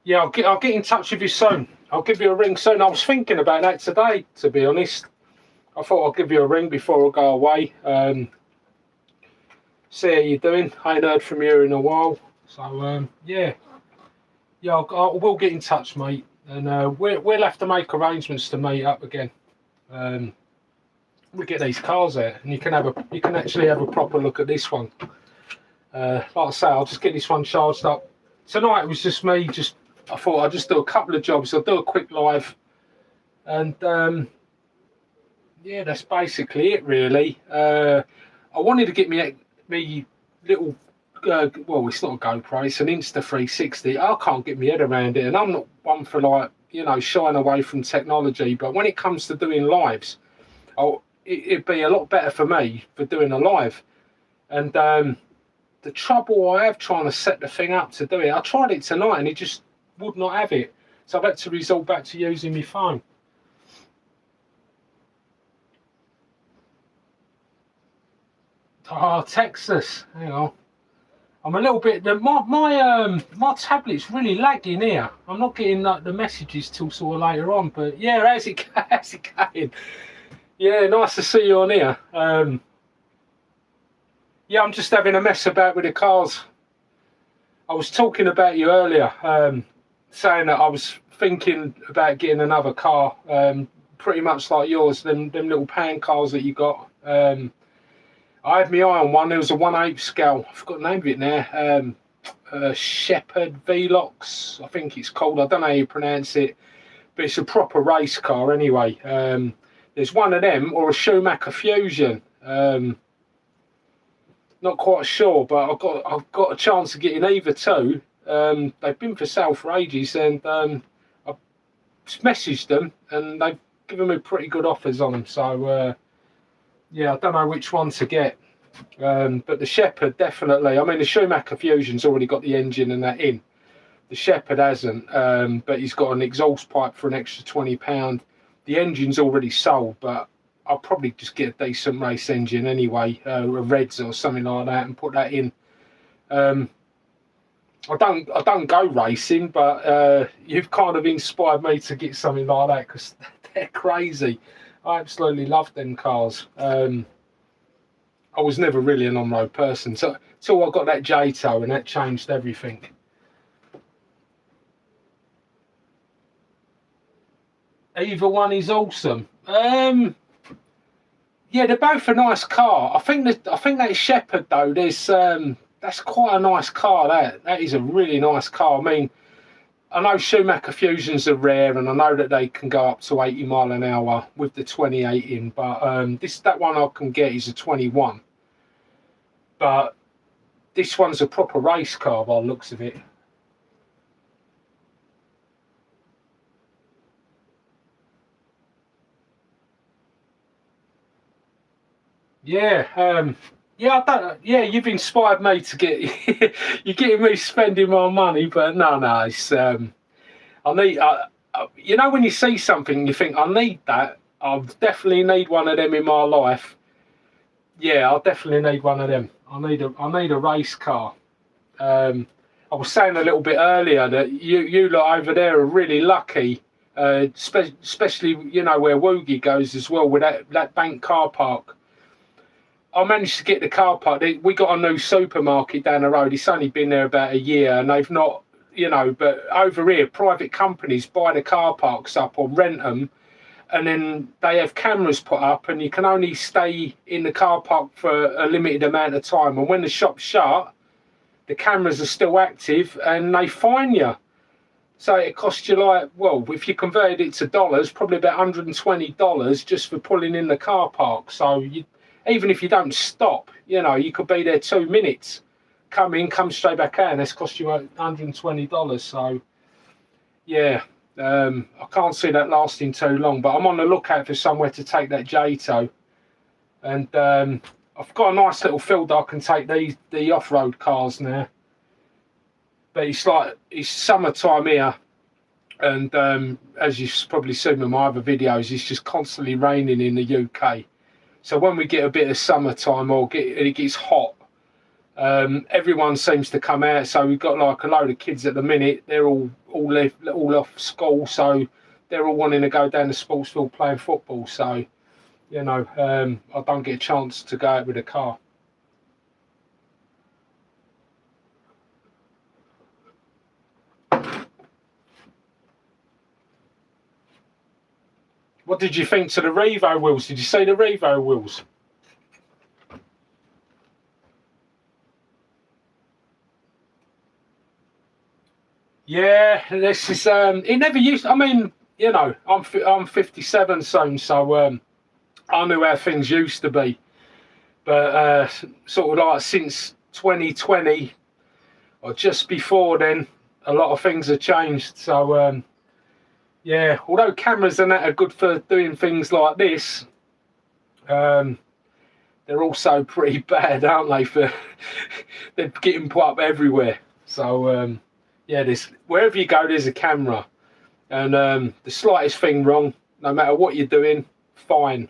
Yeah, I'll get in touch with you soon. I'll give you a ring soon. I was thinking about that today, to be honest. I thought I'll give you a ring before I go away. See how you're doing. I ain't heard from you in a while. So, yeah. Yeah, I will get in touch, mate. And we'll have to make arrangements to meet up again. We get these cars out, and you can actually have a proper look at this one. Like I say, I'll just get this one charged up. Tonight it was just me. I thought I'd just do a couple of jobs. I'll do a quick live, and yeah, that's basically it, really. I wanted to get me little. Well, it's not a GoPro, it's an Insta360. I can't get my head around it, and I'm not one for, like, you know, shying away from technology. But when it comes to doing lives, it'd be a lot better for me for doing a live. And the trouble I have trying to set the thing up to do it, I tried it tonight and it just would not have it. So I've had to resort back to using my phone. Texas, hang on. I'm a little bit. My tablet's really lagging here. I'm not getting the messages till sort of later on. But yeah, how's it going? Yeah, nice to see you on here. Yeah, I'm just having a mess about with the cars. I was talking about you earlier, saying that I was thinking about getting another car, pretty much like yours, them little pan cars that you got. I had my eye on one. There was a 1/8 scale. I forgot the name of it now. Shepherd Velox, I think it's called. I don't know how you pronounce it, but it's a proper race car anyway. There's one of them or a Schumacher Fusion. Not quite sure, but I've got a chance of getting either two. They've been for sale for ages, and I've messaged them, and they've given me pretty good offers on them. So yeah, I don't know which one to get. But the Shepherd, definitely. I mean, the Schumacher Fusion's already got the engine and that in. The Shepherd hasn't, but he's got an exhaust pipe for an extra £20. The engine's already sold, but I'll probably just get a decent race engine anyway, a Reds or something like that, and put that in. I don't go racing, but you've kind of inspired me to get something like that, because they're crazy. I absolutely love them cars. I was never really an on-road person, so I got that J-Tow, and that changed everything. Either one is awesome. Yeah, they're both a nice car. I think that Shepherd though, that's quite a nice car. That is a really nice car. I mean, I know Schumacher Fusions are rare, and I know that they can go up to 80 mile an hour with the 28 in, but that one I can get is a 21. But this one's a proper race car by the looks of it. Yeah, you've inspired me to get. You're getting me spending my money, but no, it's I need. You know, when you see something, you think I need that. I definitely need one of them in my life. Yeah, I definitely need one of them. I need a race car. I was saying a little bit earlier that you lot over there are really lucky, especially where Woogie goes as well with that bank car park. I managed to get the car park. We got a new supermarket down the road. It's only been there about a year, and they've not, but over here, private companies buy the car parks up or rent them, and then they have cameras put up, and you can only stay in the car park for a limited amount of time. And when the shop's shut, the cameras are still active, and they fine you. So it costs you if you converted it to dollars, probably about $120 just for pulling in the car park. So even if you don't stop, you could be there 2 minutes, come in, come straight back out, and it's cost you $120. So, yeah, I can't see that lasting too long, but I'm on the lookout for somewhere to take that Jato. And I've got a nice little field that I can take the off-road cars now. But it's summertime here, and as you've probably seen in my other videos, it's just constantly raining in the UK. So when we get a bit of summertime or it gets hot, everyone seems to come out. So we've got like a load of kids at the minute. They're all off school, so they're all wanting to go down the sports field playing football. So, I don't get a chance to go out with a car. What did you think to the Revo wheels? Did you see the Revo wheels? Yeah, this is it never used. I mean, I'm 57 soon, so I knew how things used to be, but sort of like since 2020 or just before then, a lot of things have changed. So yeah, although cameras and that are good for doing things like this, they're also pretty bad, aren't they? They're getting put up everywhere. So yeah, wherever you go, there's a camera, and the slightest thing wrong, no matter what you're doing, fine.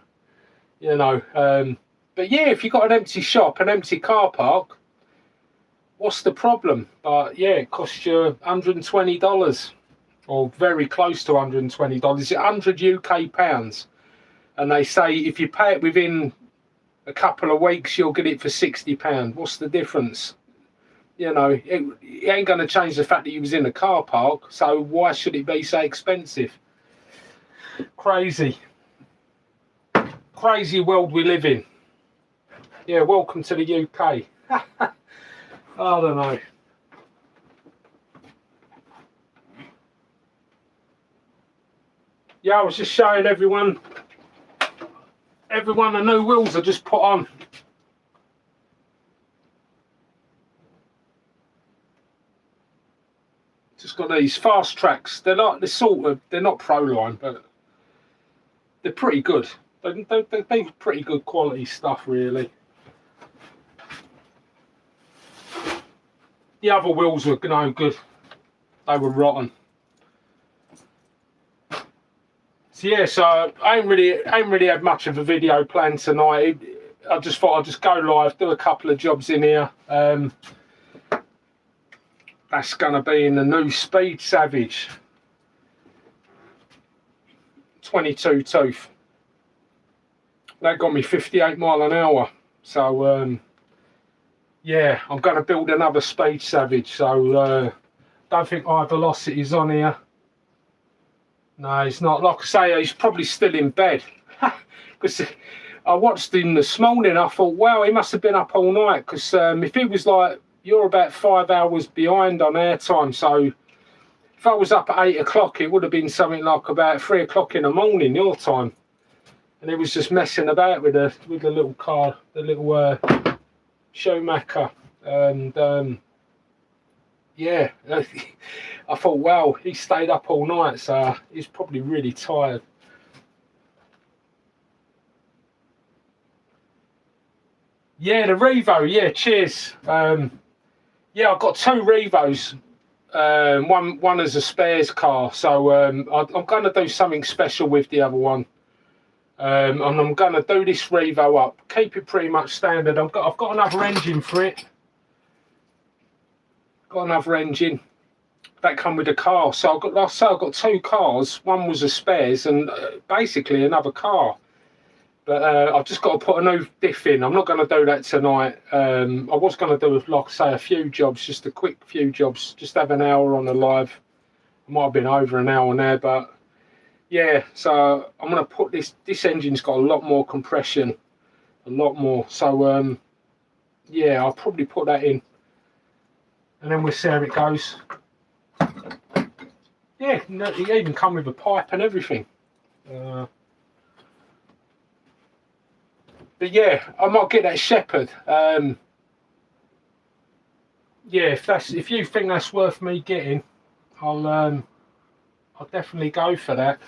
But yeah, if you've got an empty shop, an empty car park, what's the problem? But yeah, it costs you $120. Or very close to $120, 100 UK pounds. And they say if you pay it within a couple of weeks, you'll get it for £60. What's the difference? It ain't going to change the fact that you was in a car park, so why should it be so expensive? Crazy world we live in. Yeah, welcome to the UK. I don't know. Yeah, I was just showing everyone the new wheels I just put on. Just got these fast tracks. They're not Proline, but they're pretty good. They're pretty good quality stuff, really. The other wheels were no good. They were rotten. Yeah, so I ain't really had much of a video planned tonight. I just thought I'd just go live, do a couple of jobs in here. That's going to be in the new Speed Savage 22 tooth. That got me 58 mile an hour. So yeah, I'm going to build another Speed Savage. So don't think my velocity's on here. No, he's not. Like I say, he's probably still in bed. Because I watched him this morning, I thought, wow, he must have been up all night. Because if he was like, you're about 5 hours behind on airtime, so if I was up at 8 o'clock, it would have been something like about 3 o'clock in the morning, your time. And it was just messing about with the little car, the little Schumacher. And yeah, I thought, wow, he stayed up all night, so he's probably really tired. Yeah, the Revo, yeah, cheers. Yeah, I've got 2 Revos. One as a spares car, so I'm going to do something special with the other one. And I'm going to do this Revo up, keep it pretty much standard. I've got another engine for it. Got another engine that come with the car. So like I say, I've got 2 cars. One was a spares and basically another car. But I've just got to put a new diff in. I'm not going to do that tonight. I was going to do, like I say, a few jobs, just a quick few jobs, just have an hour on the live. It might have been over an hour now, but yeah. So I'm going to put this engine's got a lot more compression, a lot more. So yeah, I'll probably put that in, and then we'll see how it goes. Yeah, it even come with a pipe and everything. But yeah, I might get that Shepherd. Yeah, if you think that's worth me getting, I'll definitely go for that.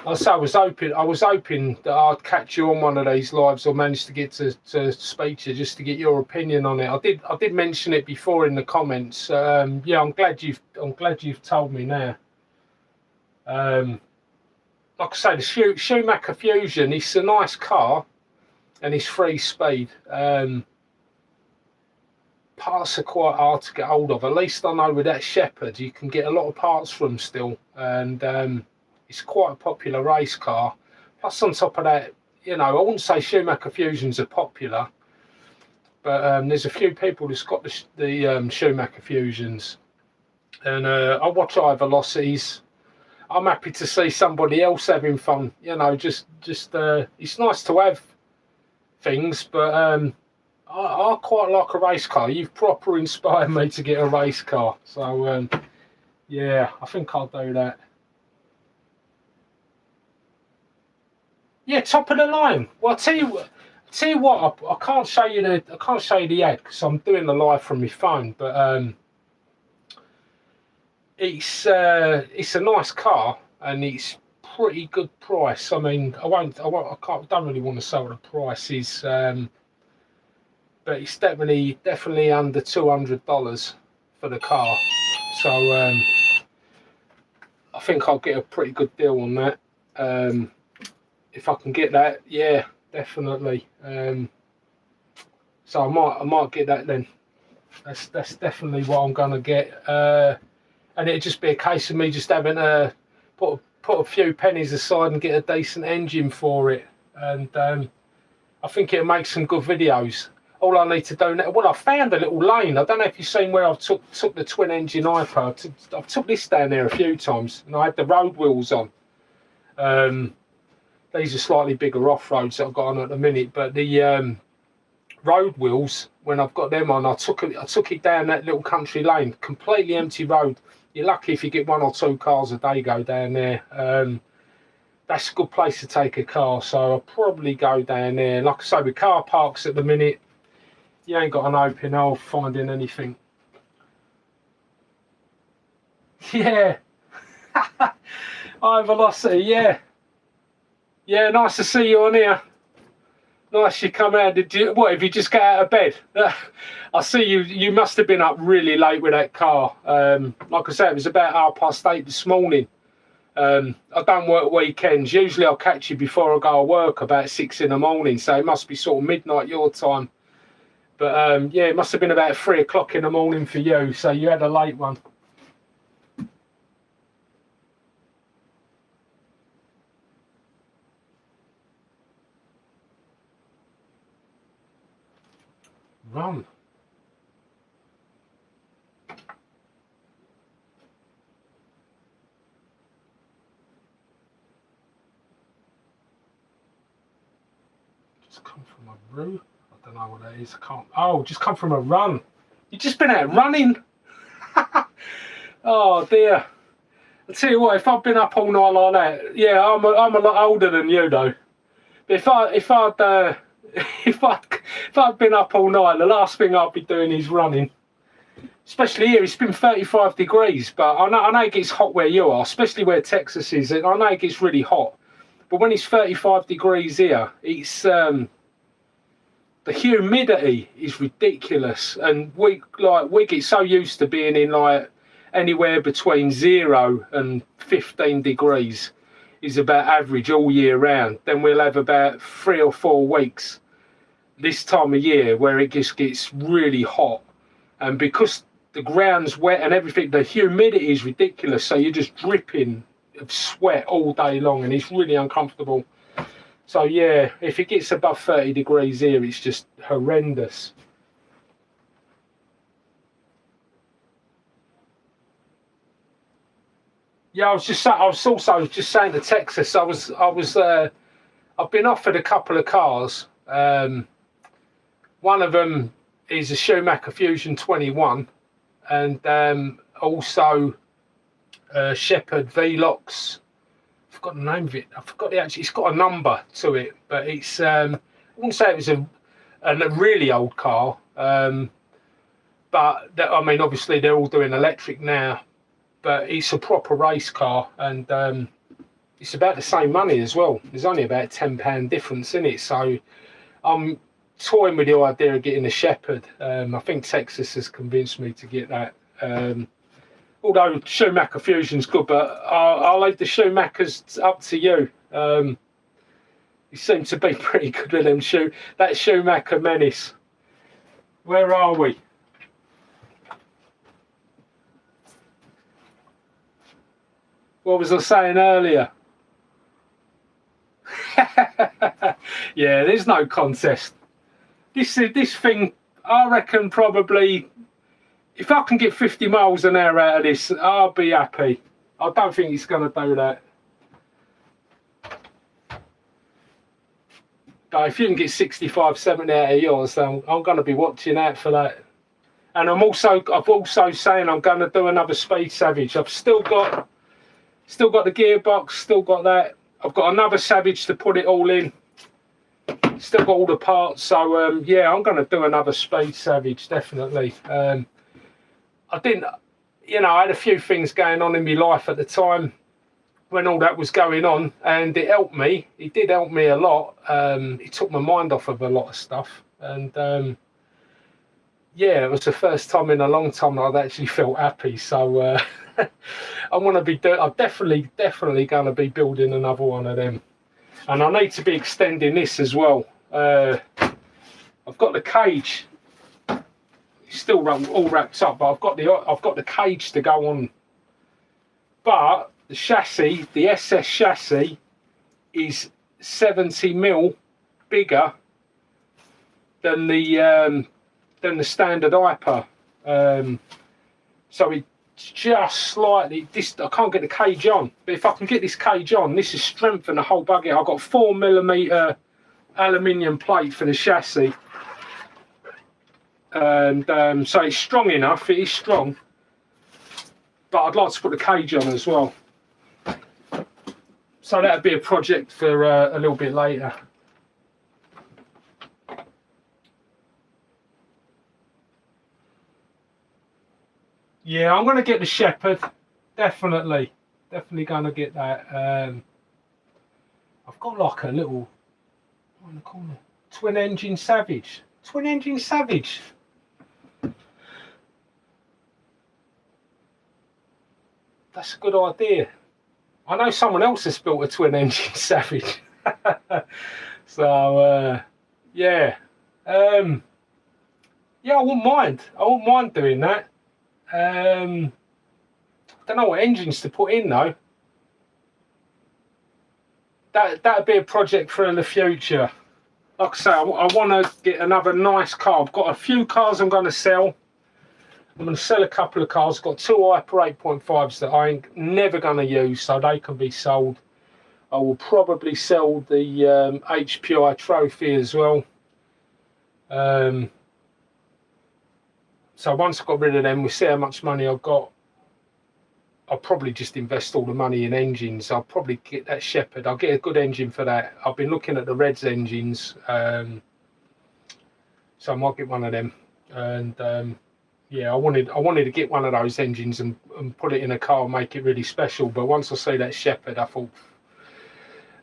Like I say, I was hoping that I'd catch you on one of these lives or manage to get to speak to you just to get your opinion on it. I did mention it before in the comments. Yeah, I'm glad you've told me now. Like I say, the Schumacher Fusion, it's a nice car and it's 3-speed. Parts are quite hard to get hold of. At least I know with that Shepherd you can get a lot of parts from still, and it's quite a popular race car. Plus on top of that, you know, I wouldn't say Schumacher Fusions are popular, but there's a few people that's got the Schumacher Fusions, and I watch high velocities. I'm happy to see somebody else having fun. You know, just it's nice to have things, but I quite like a race car. You've proper inspired me to get a race car. So yeah, I think I'll do that. Yeah, top of the line. Well, I'll tell you what. I can't show you the ad because I'm doing the live from my phone. But it's a nice car and it's pretty good price. I mean, don't really want to say what the price is, but it's definitely under $200 for the car. So I think I'll get a pretty good deal on that. If I can get that, yeah, definitely. So I might get that then. That's definitely what I'm gonna get. And it'd just be a case of me just having to put a few pennies aside and get a decent engine for it. And I think it'll make some good videos. All I need to do now, well, I found a little lane. I don't know if you've seen where I've took the twin engine iPad. I've took this down there a few times, and I had the road wheels on. These are slightly bigger off-roads that I've got on at the minute, but the road wheels, when I've got them on, I took it down that little country lane, completely empty road. You're lucky if you get 1 or 2 cars a day go down there. That's a good place to take a car, so I'll probably go down there. Like I say, with car parks at the minute, you ain't got an open hole finding anything. Yeah. High velocity, yeah. Yeah, nice to see you on here. Nice you come out. What, if you just got out of bed? I see you must have been up really late with that car. Like I said, it was about 8:30 this morning. I don't work weekends. Usually I'll catch you before I go to work about 6 in the morning, so it must be sort of midnight your time. But yeah, it must have been about 3 o'clock in the morning for you, so you had a late one. Run. Just come from a brew. I don't know what that is. I can't. Oh, just come from a run. You've just been out running. Oh dear. I tell you what, if I'd been up all night like that, yeah, I'm a lot older than you though. But if I'd been up all night, the last thing I'd be doing is running. Especially here, it's been 35 degrees, but I know it gets hot where you are, especially where Texas is. I know it gets really hot, but when it's 35 degrees here, it's the humidity is ridiculous, and we get so used to being in like anywhere between 0 and 15 degrees is about average all year round. Then we'll have about 3 or 4 weeks this time of year where it just gets really hot, and because the ground's wet and everything, the humidity is ridiculous, so you're just dripping of sweat all day long and it's really uncomfortable. So yeah, if it gets above 30 degrees here, it's just horrendous. Yeah, I was also just saying to Texas, I've been offered a couple of cars. One of them is a Schumacher Fusion 21, and also Shepherd Velox. I forgot the name of it. I forgot it's got a number to it, but it's I wouldn't say it was a really old car, but I mean obviously they're all doing electric now, but it's a proper race car, and it's about the same money as well. There's only about £10 difference in it, so I'm toying with the idea of getting a Shepherd. I think Texas has convinced me to get that. Although Schumacher Fusion's good, but I'll leave the Schumachers up to you. You seem to be pretty good with them. That Schumacher Menace. Where are we? What was I saying earlier? Yeah, there's no contest. This thing, I reckon probably, if I can get 50 miles an hour out of this, I'll be happy. I don't think it's going to do that. But if you can get 65, 70 out of yours, then I'm going to be watching out for that. And I've also saying I'm going to do another Speed Savage. I've still got the gearbox, still got that. I've got another Savage to put it all in. Still got all the parts, so yeah, I'm going to do another Speed Savage, definitely. I didn't, I had a few things going on in my life at the time when all that was going on, and it helped me. It did help me a lot. It took my mind off of a lot of stuff, and yeah, it was the first time in a long time that I'd actually felt happy. So I want to be I'm definitely going to be building another one of them. And I need to be extending this as well. I've got the cage, it's still all wrapped up, but I've got the cage to go on. But the chassis, the SS chassis, is 70mm bigger than the standard Hyper. So it just slightly, I can't get the cage on, but if I can get this cage on, this is strengthen the whole buggy. I've got 4mm aluminium plate for the chassis, and so it's strong enough. It is strong, but I'd like to put the cage on as well, so that'd be a project for a little bit later. Yeah, I'm going to get the Shepherd, definitely going to get that. I've got like a little, what do I call it? Twin engine Savage. That's a good idea. I know someone else has built a twin engine Savage. So yeah, yeah, I wouldn't mind doing that. I don't know what engines to put in though. That'd be a project for the future. Like I say, I want to get another nice car. I've got a few cars I'm going to sell. I'm going to sell a couple of cars. I've got 2 Hyper 8.5s that I ain't never going to use, so they can be sold. I will probably sell the HPI Trophy as well. So once I've got rid of them, we'll see how much money I've got. I'll probably just invest all the money in engines. I'll probably get that Shepherd. I'll get a good engine for that. I've been looking at the Reds engines, so I might get one of them. And yeah, I wanted to get one of those engines and put it in a car and make it really special. But once I see that Shepherd, I thought,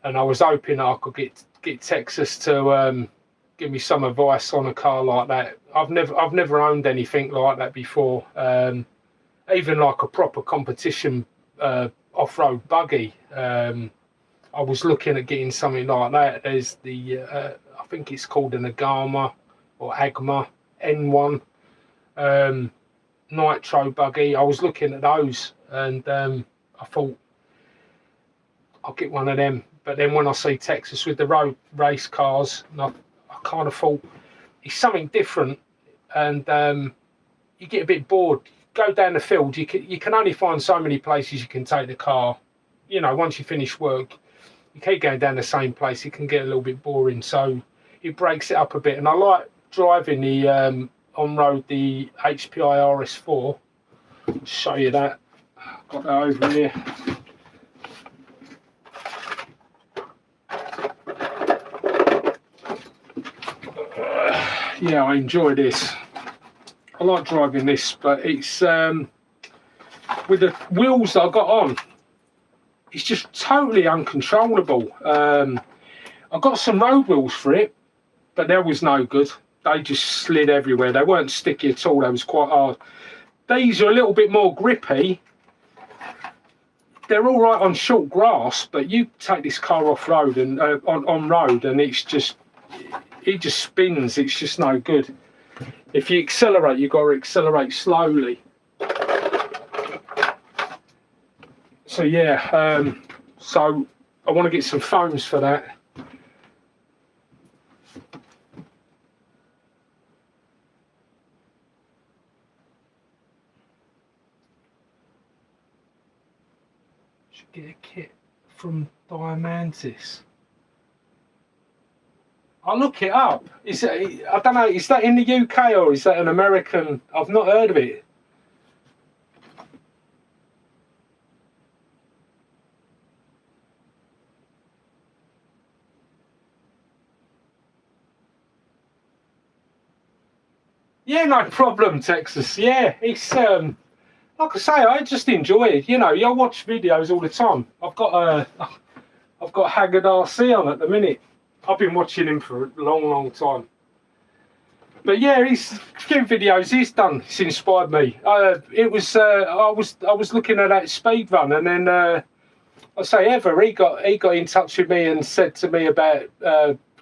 and I was hoping I could get Texas to give me some advice on a car like that. I've never owned anything like that before. Even like a proper competition off-road buggy. I was looking at getting something like that. There's the I think it's called an Agama or Agma N1 nitro buggy. I was looking at those, and I thought I'll get one of them. But then when I see Texas with the road race cars, I kind of thought it's something different, and you get a bit bored. Go down the field, you can only find so many places you can take the car. You know, once you finish work, you keep going down the same place, it can get a little bit boring. So it breaks it up a bit, and I like driving the on road the HPI RS4. I'll show you that. Got that over here. Yeah, I enjoy this. I like driving this, but it's with the wheels that I got on, it's just totally uncontrollable. I got some road wheels for it, but that was no good. They just slid everywhere. They weren't sticky at all. They was quite hard. These are a little bit more grippy. They're all right on short grass, but you take this car off road and on road, and it just spins. It's just no good. If you accelerate, you've got to accelerate slowly. So yeah, so I want to get some foams for that. Should get a kit from Diamantis. I'll look it up. Is it, I don't know, is that in the UK or is that an American? I've not heard of it. Yeah, no problem, Texas. Yeah, it's like I say, I just enjoy it. You know, I watch videos all the time. I've got Haggard RC on at the minute. I've been watching him for a long time. But yeah, he's few videos he's done. It's inspired me. It was I was looking at that speed run, and then I say he got in touch with me and said to me about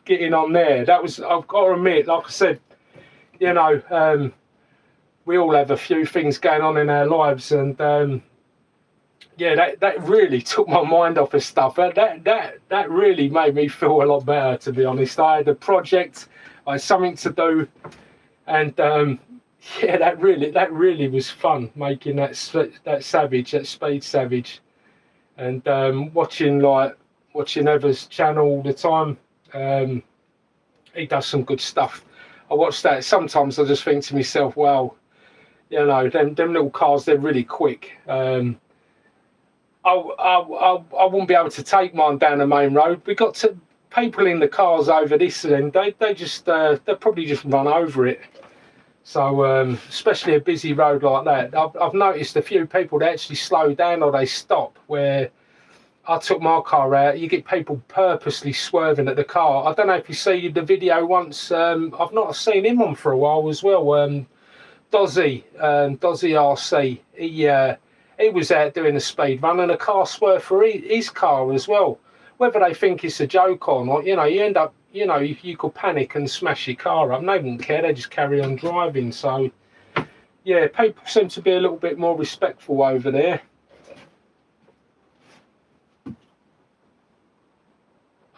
getting on there. That was, I've got to admit, like I said, you know, we all have a few things going on in our lives, and yeah, that really took my mind off of stuff. That really made me feel a lot better, to be honest. I had a project, I had something to do, and yeah, that really was fun, making that Savage, that Speed Savage, and watching Ever's channel all the time. He does some good stuff. I watch that. Sometimes I just think to myself, wow, you know, them little cars, they're really quick. I wouldn't be able to take mine down the main road. We got people in the cars over this end. They'll probably just run over it. So especially a busy road like that, I've noticed a few people that actually slow down or they stop. Where I took my car out, you get people purposely swerving at the car. I don't know if you see the video once. I've not seen him on for a while as well. Dozzy RC. He was out doing a speed run, and a car swerved for his car as well. Whether they think it's a joke or not, you know, you end up, you know, you could panic and smash your car up. They wouldn't care. They just carry on driving. So yeah, people seem to be a little bit more respectful over there.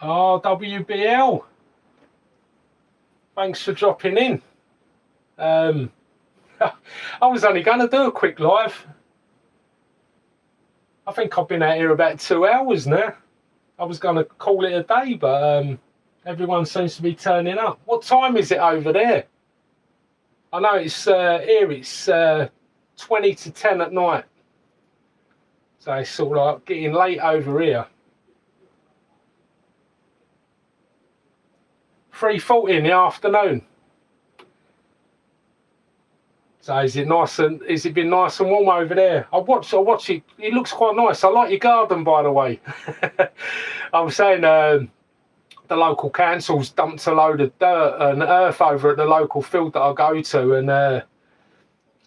Oh, WBL. Thanks for dropping in. I was only going to do a quick live. I think I've been out here about 2 hours now. I was going to call it a day, but everyone seems to be turning up. What time is it over there? I know it's here, it's 20 to 10 at night. So it's sort of like getting late over here. 3:40 in the afternoon. So is it nice and is it been nice and warm over there? I watch it. It looks quite nice. I like your garden, by the way. I was saying the local council's dumped a load of dirt and earth over at the local field that I go to, and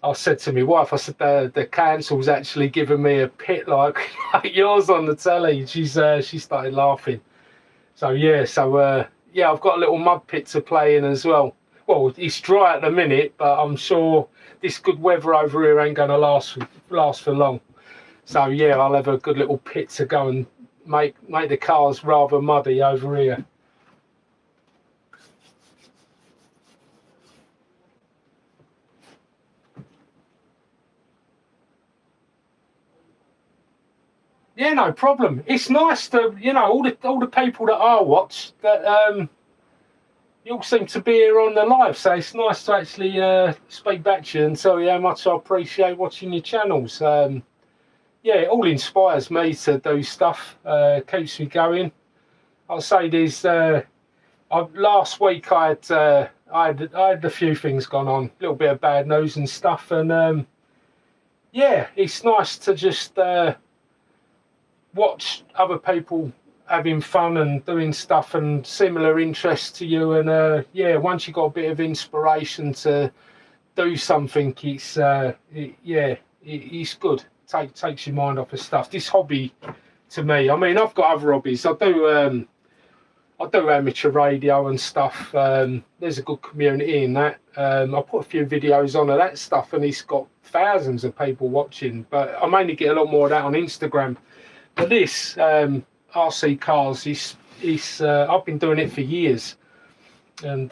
I said to my wife, I said the council's actually given me a pit like yours on the telly. She started laughing. So yeah, yeah, I've got a little mud pit to play in as well. Well, it's dry at the minute, but I'm sure this good weather over here ain't going to last for long. So yeah, I'll have a good little pit to go and make the cars rather muddy over here. Yeah, no problem. It's nice to, all the people that I watch that you all seem to be here on the live, so it's nice to actually speak back to you and tell you how much I appreciate watching your channels. Yeah, it all inspires me to do stuff, keeps me going. I'll say there's last week I had a few things gone on, a little bit of bad news and stuff, and yeah, it's nice to just watch other people having fun and doing stuff and similar interests to you, and yeah, once you got a bit of inspiration to do something, it's it's good. Takes your mind off of stuff. This hobby, to me, I mean, I've got other hobbies. I do amateur radio and stuff. There's a good community in that. I put a few videos on of that stuff, and it's got thousands of people watching. But I mainly get a lot more of that on Instagram. But this RC cars, I've been doing it for years, and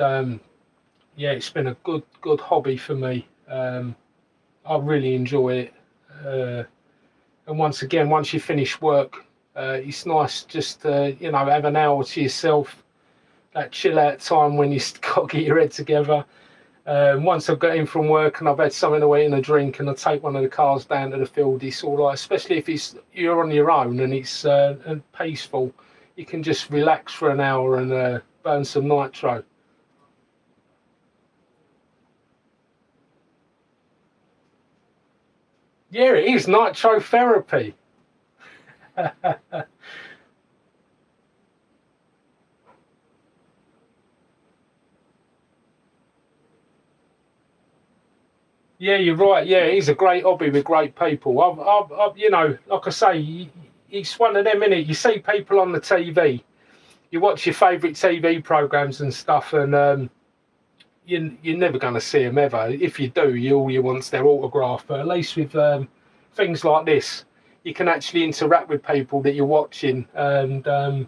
yeah, it's been a good hobby for me. I really enjoy it, and once you finish work, it's nice just to have an hour to yourself, that chill out time when you got to get your head together. Once I've got in from work and I've had something to eat and a drink, and I take one of the cars down to the field, it's all right, especially if you're on your own and it's peaceful. You can just relax for an hour and burn some nitro. Yeah, it is nitro therapy. Yeah, you're right. Yeah, it is a great hobby with great people. I've like I say, it's one of them, innit? You see people on the TV, you watch your favourite TV programs and stuff, and you're never going to see them ever. If you do, all you want's their autograph. But at least with things like this, you can actually interact with people that you're watching, and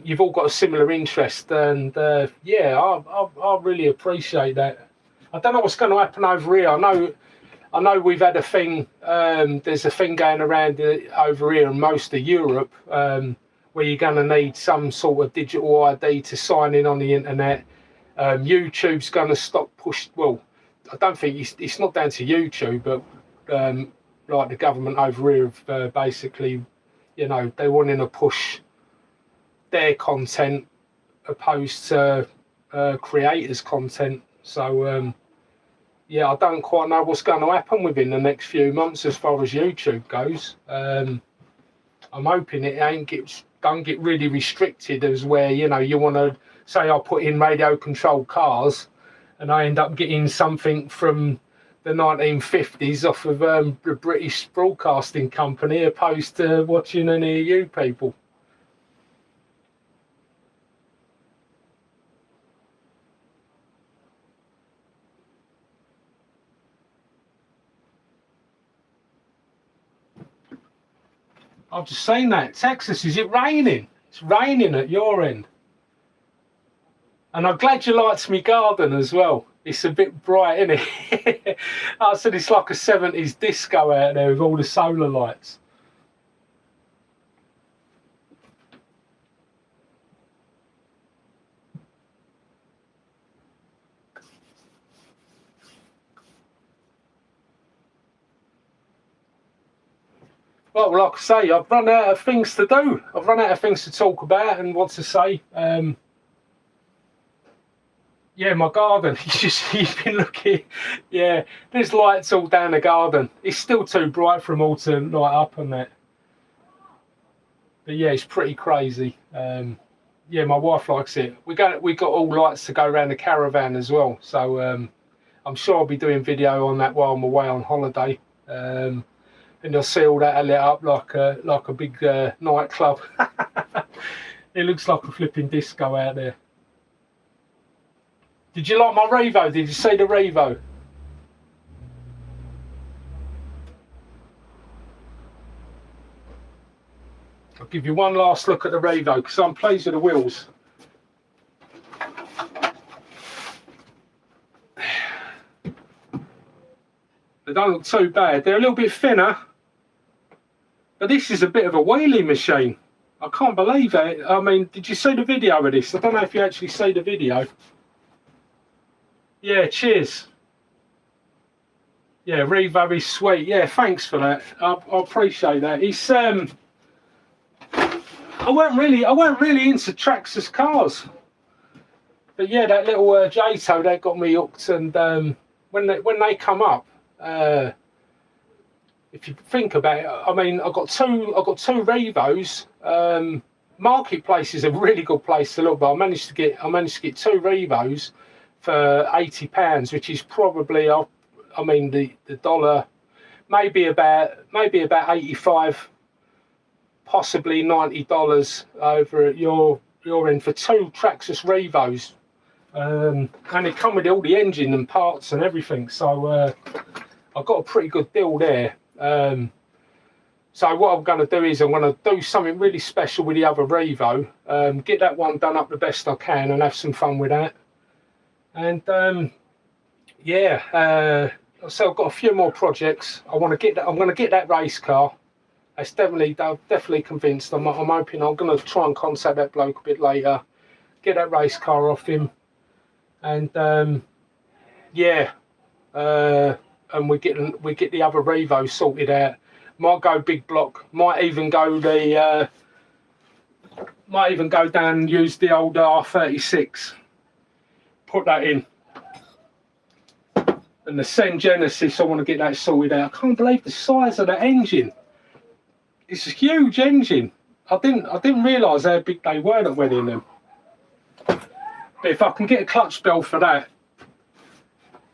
you've all got a similar interest. And yeah, I really appreciate that. I don't know what's going to happen over here. I know we've had a thing. There's a thing going around over here in most of Europe, where you're going to need some sort of digital ID to sign in on the internet. YouTube's going to stop push. Well, I don't think it's not down to YouTube, but like the government over here have basically, they're wanting to push their content opposed to creators' content. So yeah, I don't quite know what's going to happen within the next few months as far as YouTube goes. I'm hoping it don't get really restricted, as where you want to say I put in radio controlled cars and I end up getting something from the 1950s off of the British Broadcasting Company opposed to watching any of you people. I've just seen that. Texas, is it raining? It's raining at your end. And I'm glad you liked my garden as well. It's a bit bright, isn't it? I said it's like a 70s disco out there with all the solar lights. Well, like I say, I've run out of things to do. I've run out of things to talk about and what to say. Yeah, my garden. You've been looking. Yeah, there's lights all down the garden. It's still too bright for them all to light up on that. But yeah, it's pretty crazy. Yeah, my wife likes it. We got all lights to go around the caravan as well. So I'm sure I'll be doing video on that while I'm away on holiday. And you'll see all that lit up like a big nightclub. It looks like a flipping disco out there. Did you like my Revo? Did you see the Revo? I'll give you one last look at the Revo because I'm pleased with the wheels. They don't look too bad. They're a little bit thinner, but this is a bit of a wheelie machine. I can't believe it. I mean, did you see the video of this? I don't know if you actually see the video. Yeah, cheers. Yeah, Revo is sweet. Yeah, thanks for that. I appreciate that. It's I weren't really into Traxxas cars, but yeah, that little J-Tow that got me hooked. And when they come up, if you think about it, I mean, I got two Revos. Marketplace is a really good place to look, but I managed to get two Revos for £80, which is probably, I mean, the dollar, maybe about 85, possibly $90 over at your end for two Traxxas Revos, and it come with all the engine and parts and everything. So I got a pretty good deal there. So what I'm going to do is I'm going to do something really special with the other Revo, get that one done up the best I can and have some fun with that. And yeah, so I've got a few more projects. I want to get that. I'm going to get that race car. It's definitely convinced. I'm hoping I'm going to try and contact that bloke a bit later, get that race car off him, and yeah, and we get the other Revo sorted out. Might go big block. Might even go down and use the old R36. Put that in. And the Sen Genesis, I want to get that sorted out. I can't believe the size of that engine. It's a huge engine. I didn't realise how big they were that went in them. But if I can get a clutch bell for that,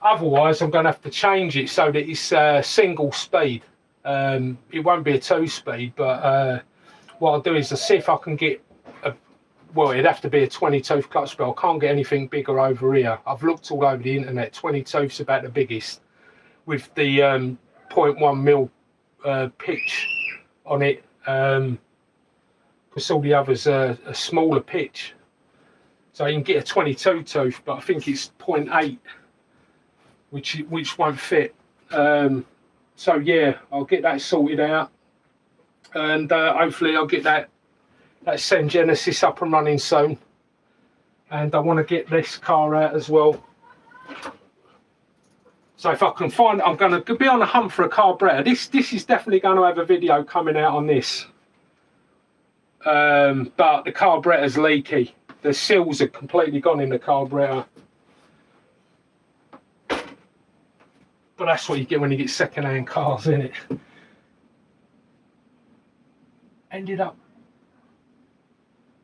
otherwise I'm going to have to change it so that it's single speed. It won't be a 2-speed, but what I'll do is I'll see if I can get well, it'd have to be a 22 clutch bell. I can't get anything bigger over here. I've looked all over the internet. 22's about the biggest, with the 0.1 mil pitch on it, because all the others are a smaller pitch. So you can get a 22 tooth, but I think it's 0.8, which won't fit. So yeah, I'll get that sorted out, and hopefully I'll get that Sen Genesis up and running soon. And I want to get this car out as well. So if I can find, I'm going to be on the hunt for a carburetor. This is definitely going to have a video coming out on this. But the carburetor's leaky. The seals are completely gone in the carburetor. But that's what you get when you get second-hand cars, isn't it? Ended up.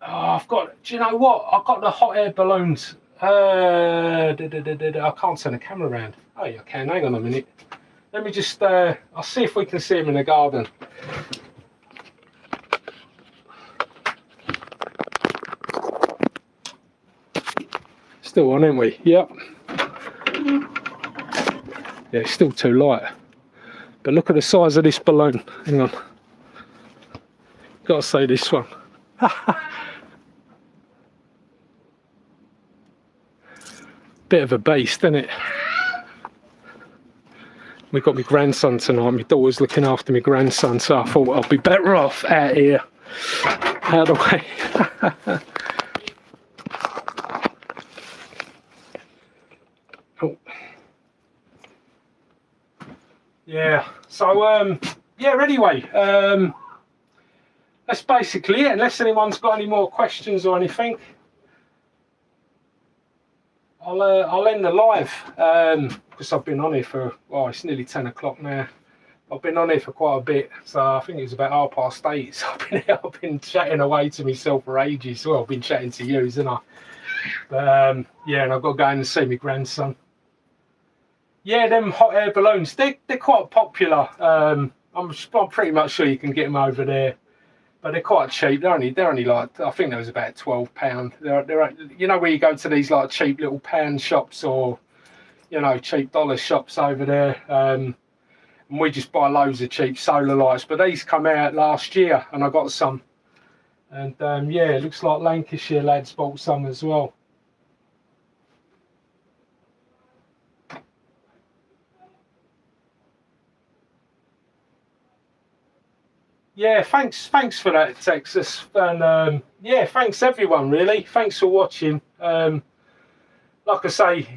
Oh, I've got. Do you know what? I've got the hot air balloons. I can't turn the camera around. Oh, you can. Hang on a minute. Let me just. I'll see if we can see them in the garden. Still on, aren't we? Yep. Yeah, it's still too light. But look at the size of this balloon. Hang on. Gotta say this one. Bit of a beast, isn't it? We've got my grandson tonight. My daughter's looking after my grandson, so I thought I'll be better off out here, out of the way. Oh. Yeah. So yeah, anyway, that's basically it. Unless anyone's got any more questions or anything, I'll end the live, because I've been on here for, well, it's nearly 10 o'clock now. I've been on here for quite a bit, so I think it was about 8:30. So I've been chatting away to myself for ages. Well, I've been chatting to you, isn't I? But yeah, and I've got to go in and see my grandson. Yeah, them hot air balloons, they're quite popular. I'm pretty much sure you can get them over there, but they're quite cheap. They're only like, I think there was about £12. They're you know, where you go to these like cheap little pound shops, or you know, cheap dollar shops over there. And we just buy loads of cheap solar lights, but these come out last year and I got some, and yeah, it looks like Lancashire lads bought some as well. Yeah, thanks for that, Texas, and yeah, thanks everyone, really. Thanks for watching. Like I say,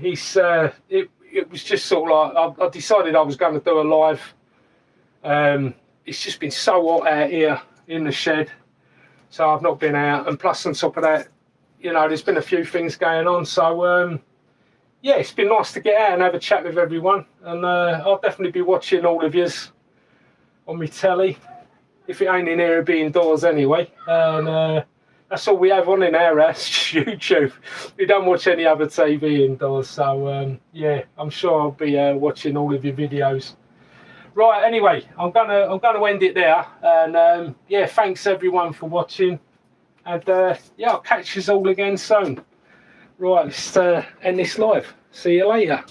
it was just sort of like, I decided I was going to do a live. It's just been so hot out here in the shed, so I've not been out, and plus on top of that, you know, there's been a few things going on, so yeah, it's been nice to get out and have a chat with everyone, and I'll definitely be watching all of yous on my telly, if it ain't in here, it'll be indoors anyway. And that's all we have on in our house, YouTube. We don't watch any other TV indoors, so yeah, I'm sure I'll be watching all of your videos. Right, anyway, I'm gonna end it there, and yeah, thanks everyone for watching, and yeah, I'll catch you all again soon. Right, let's end this live. See you later.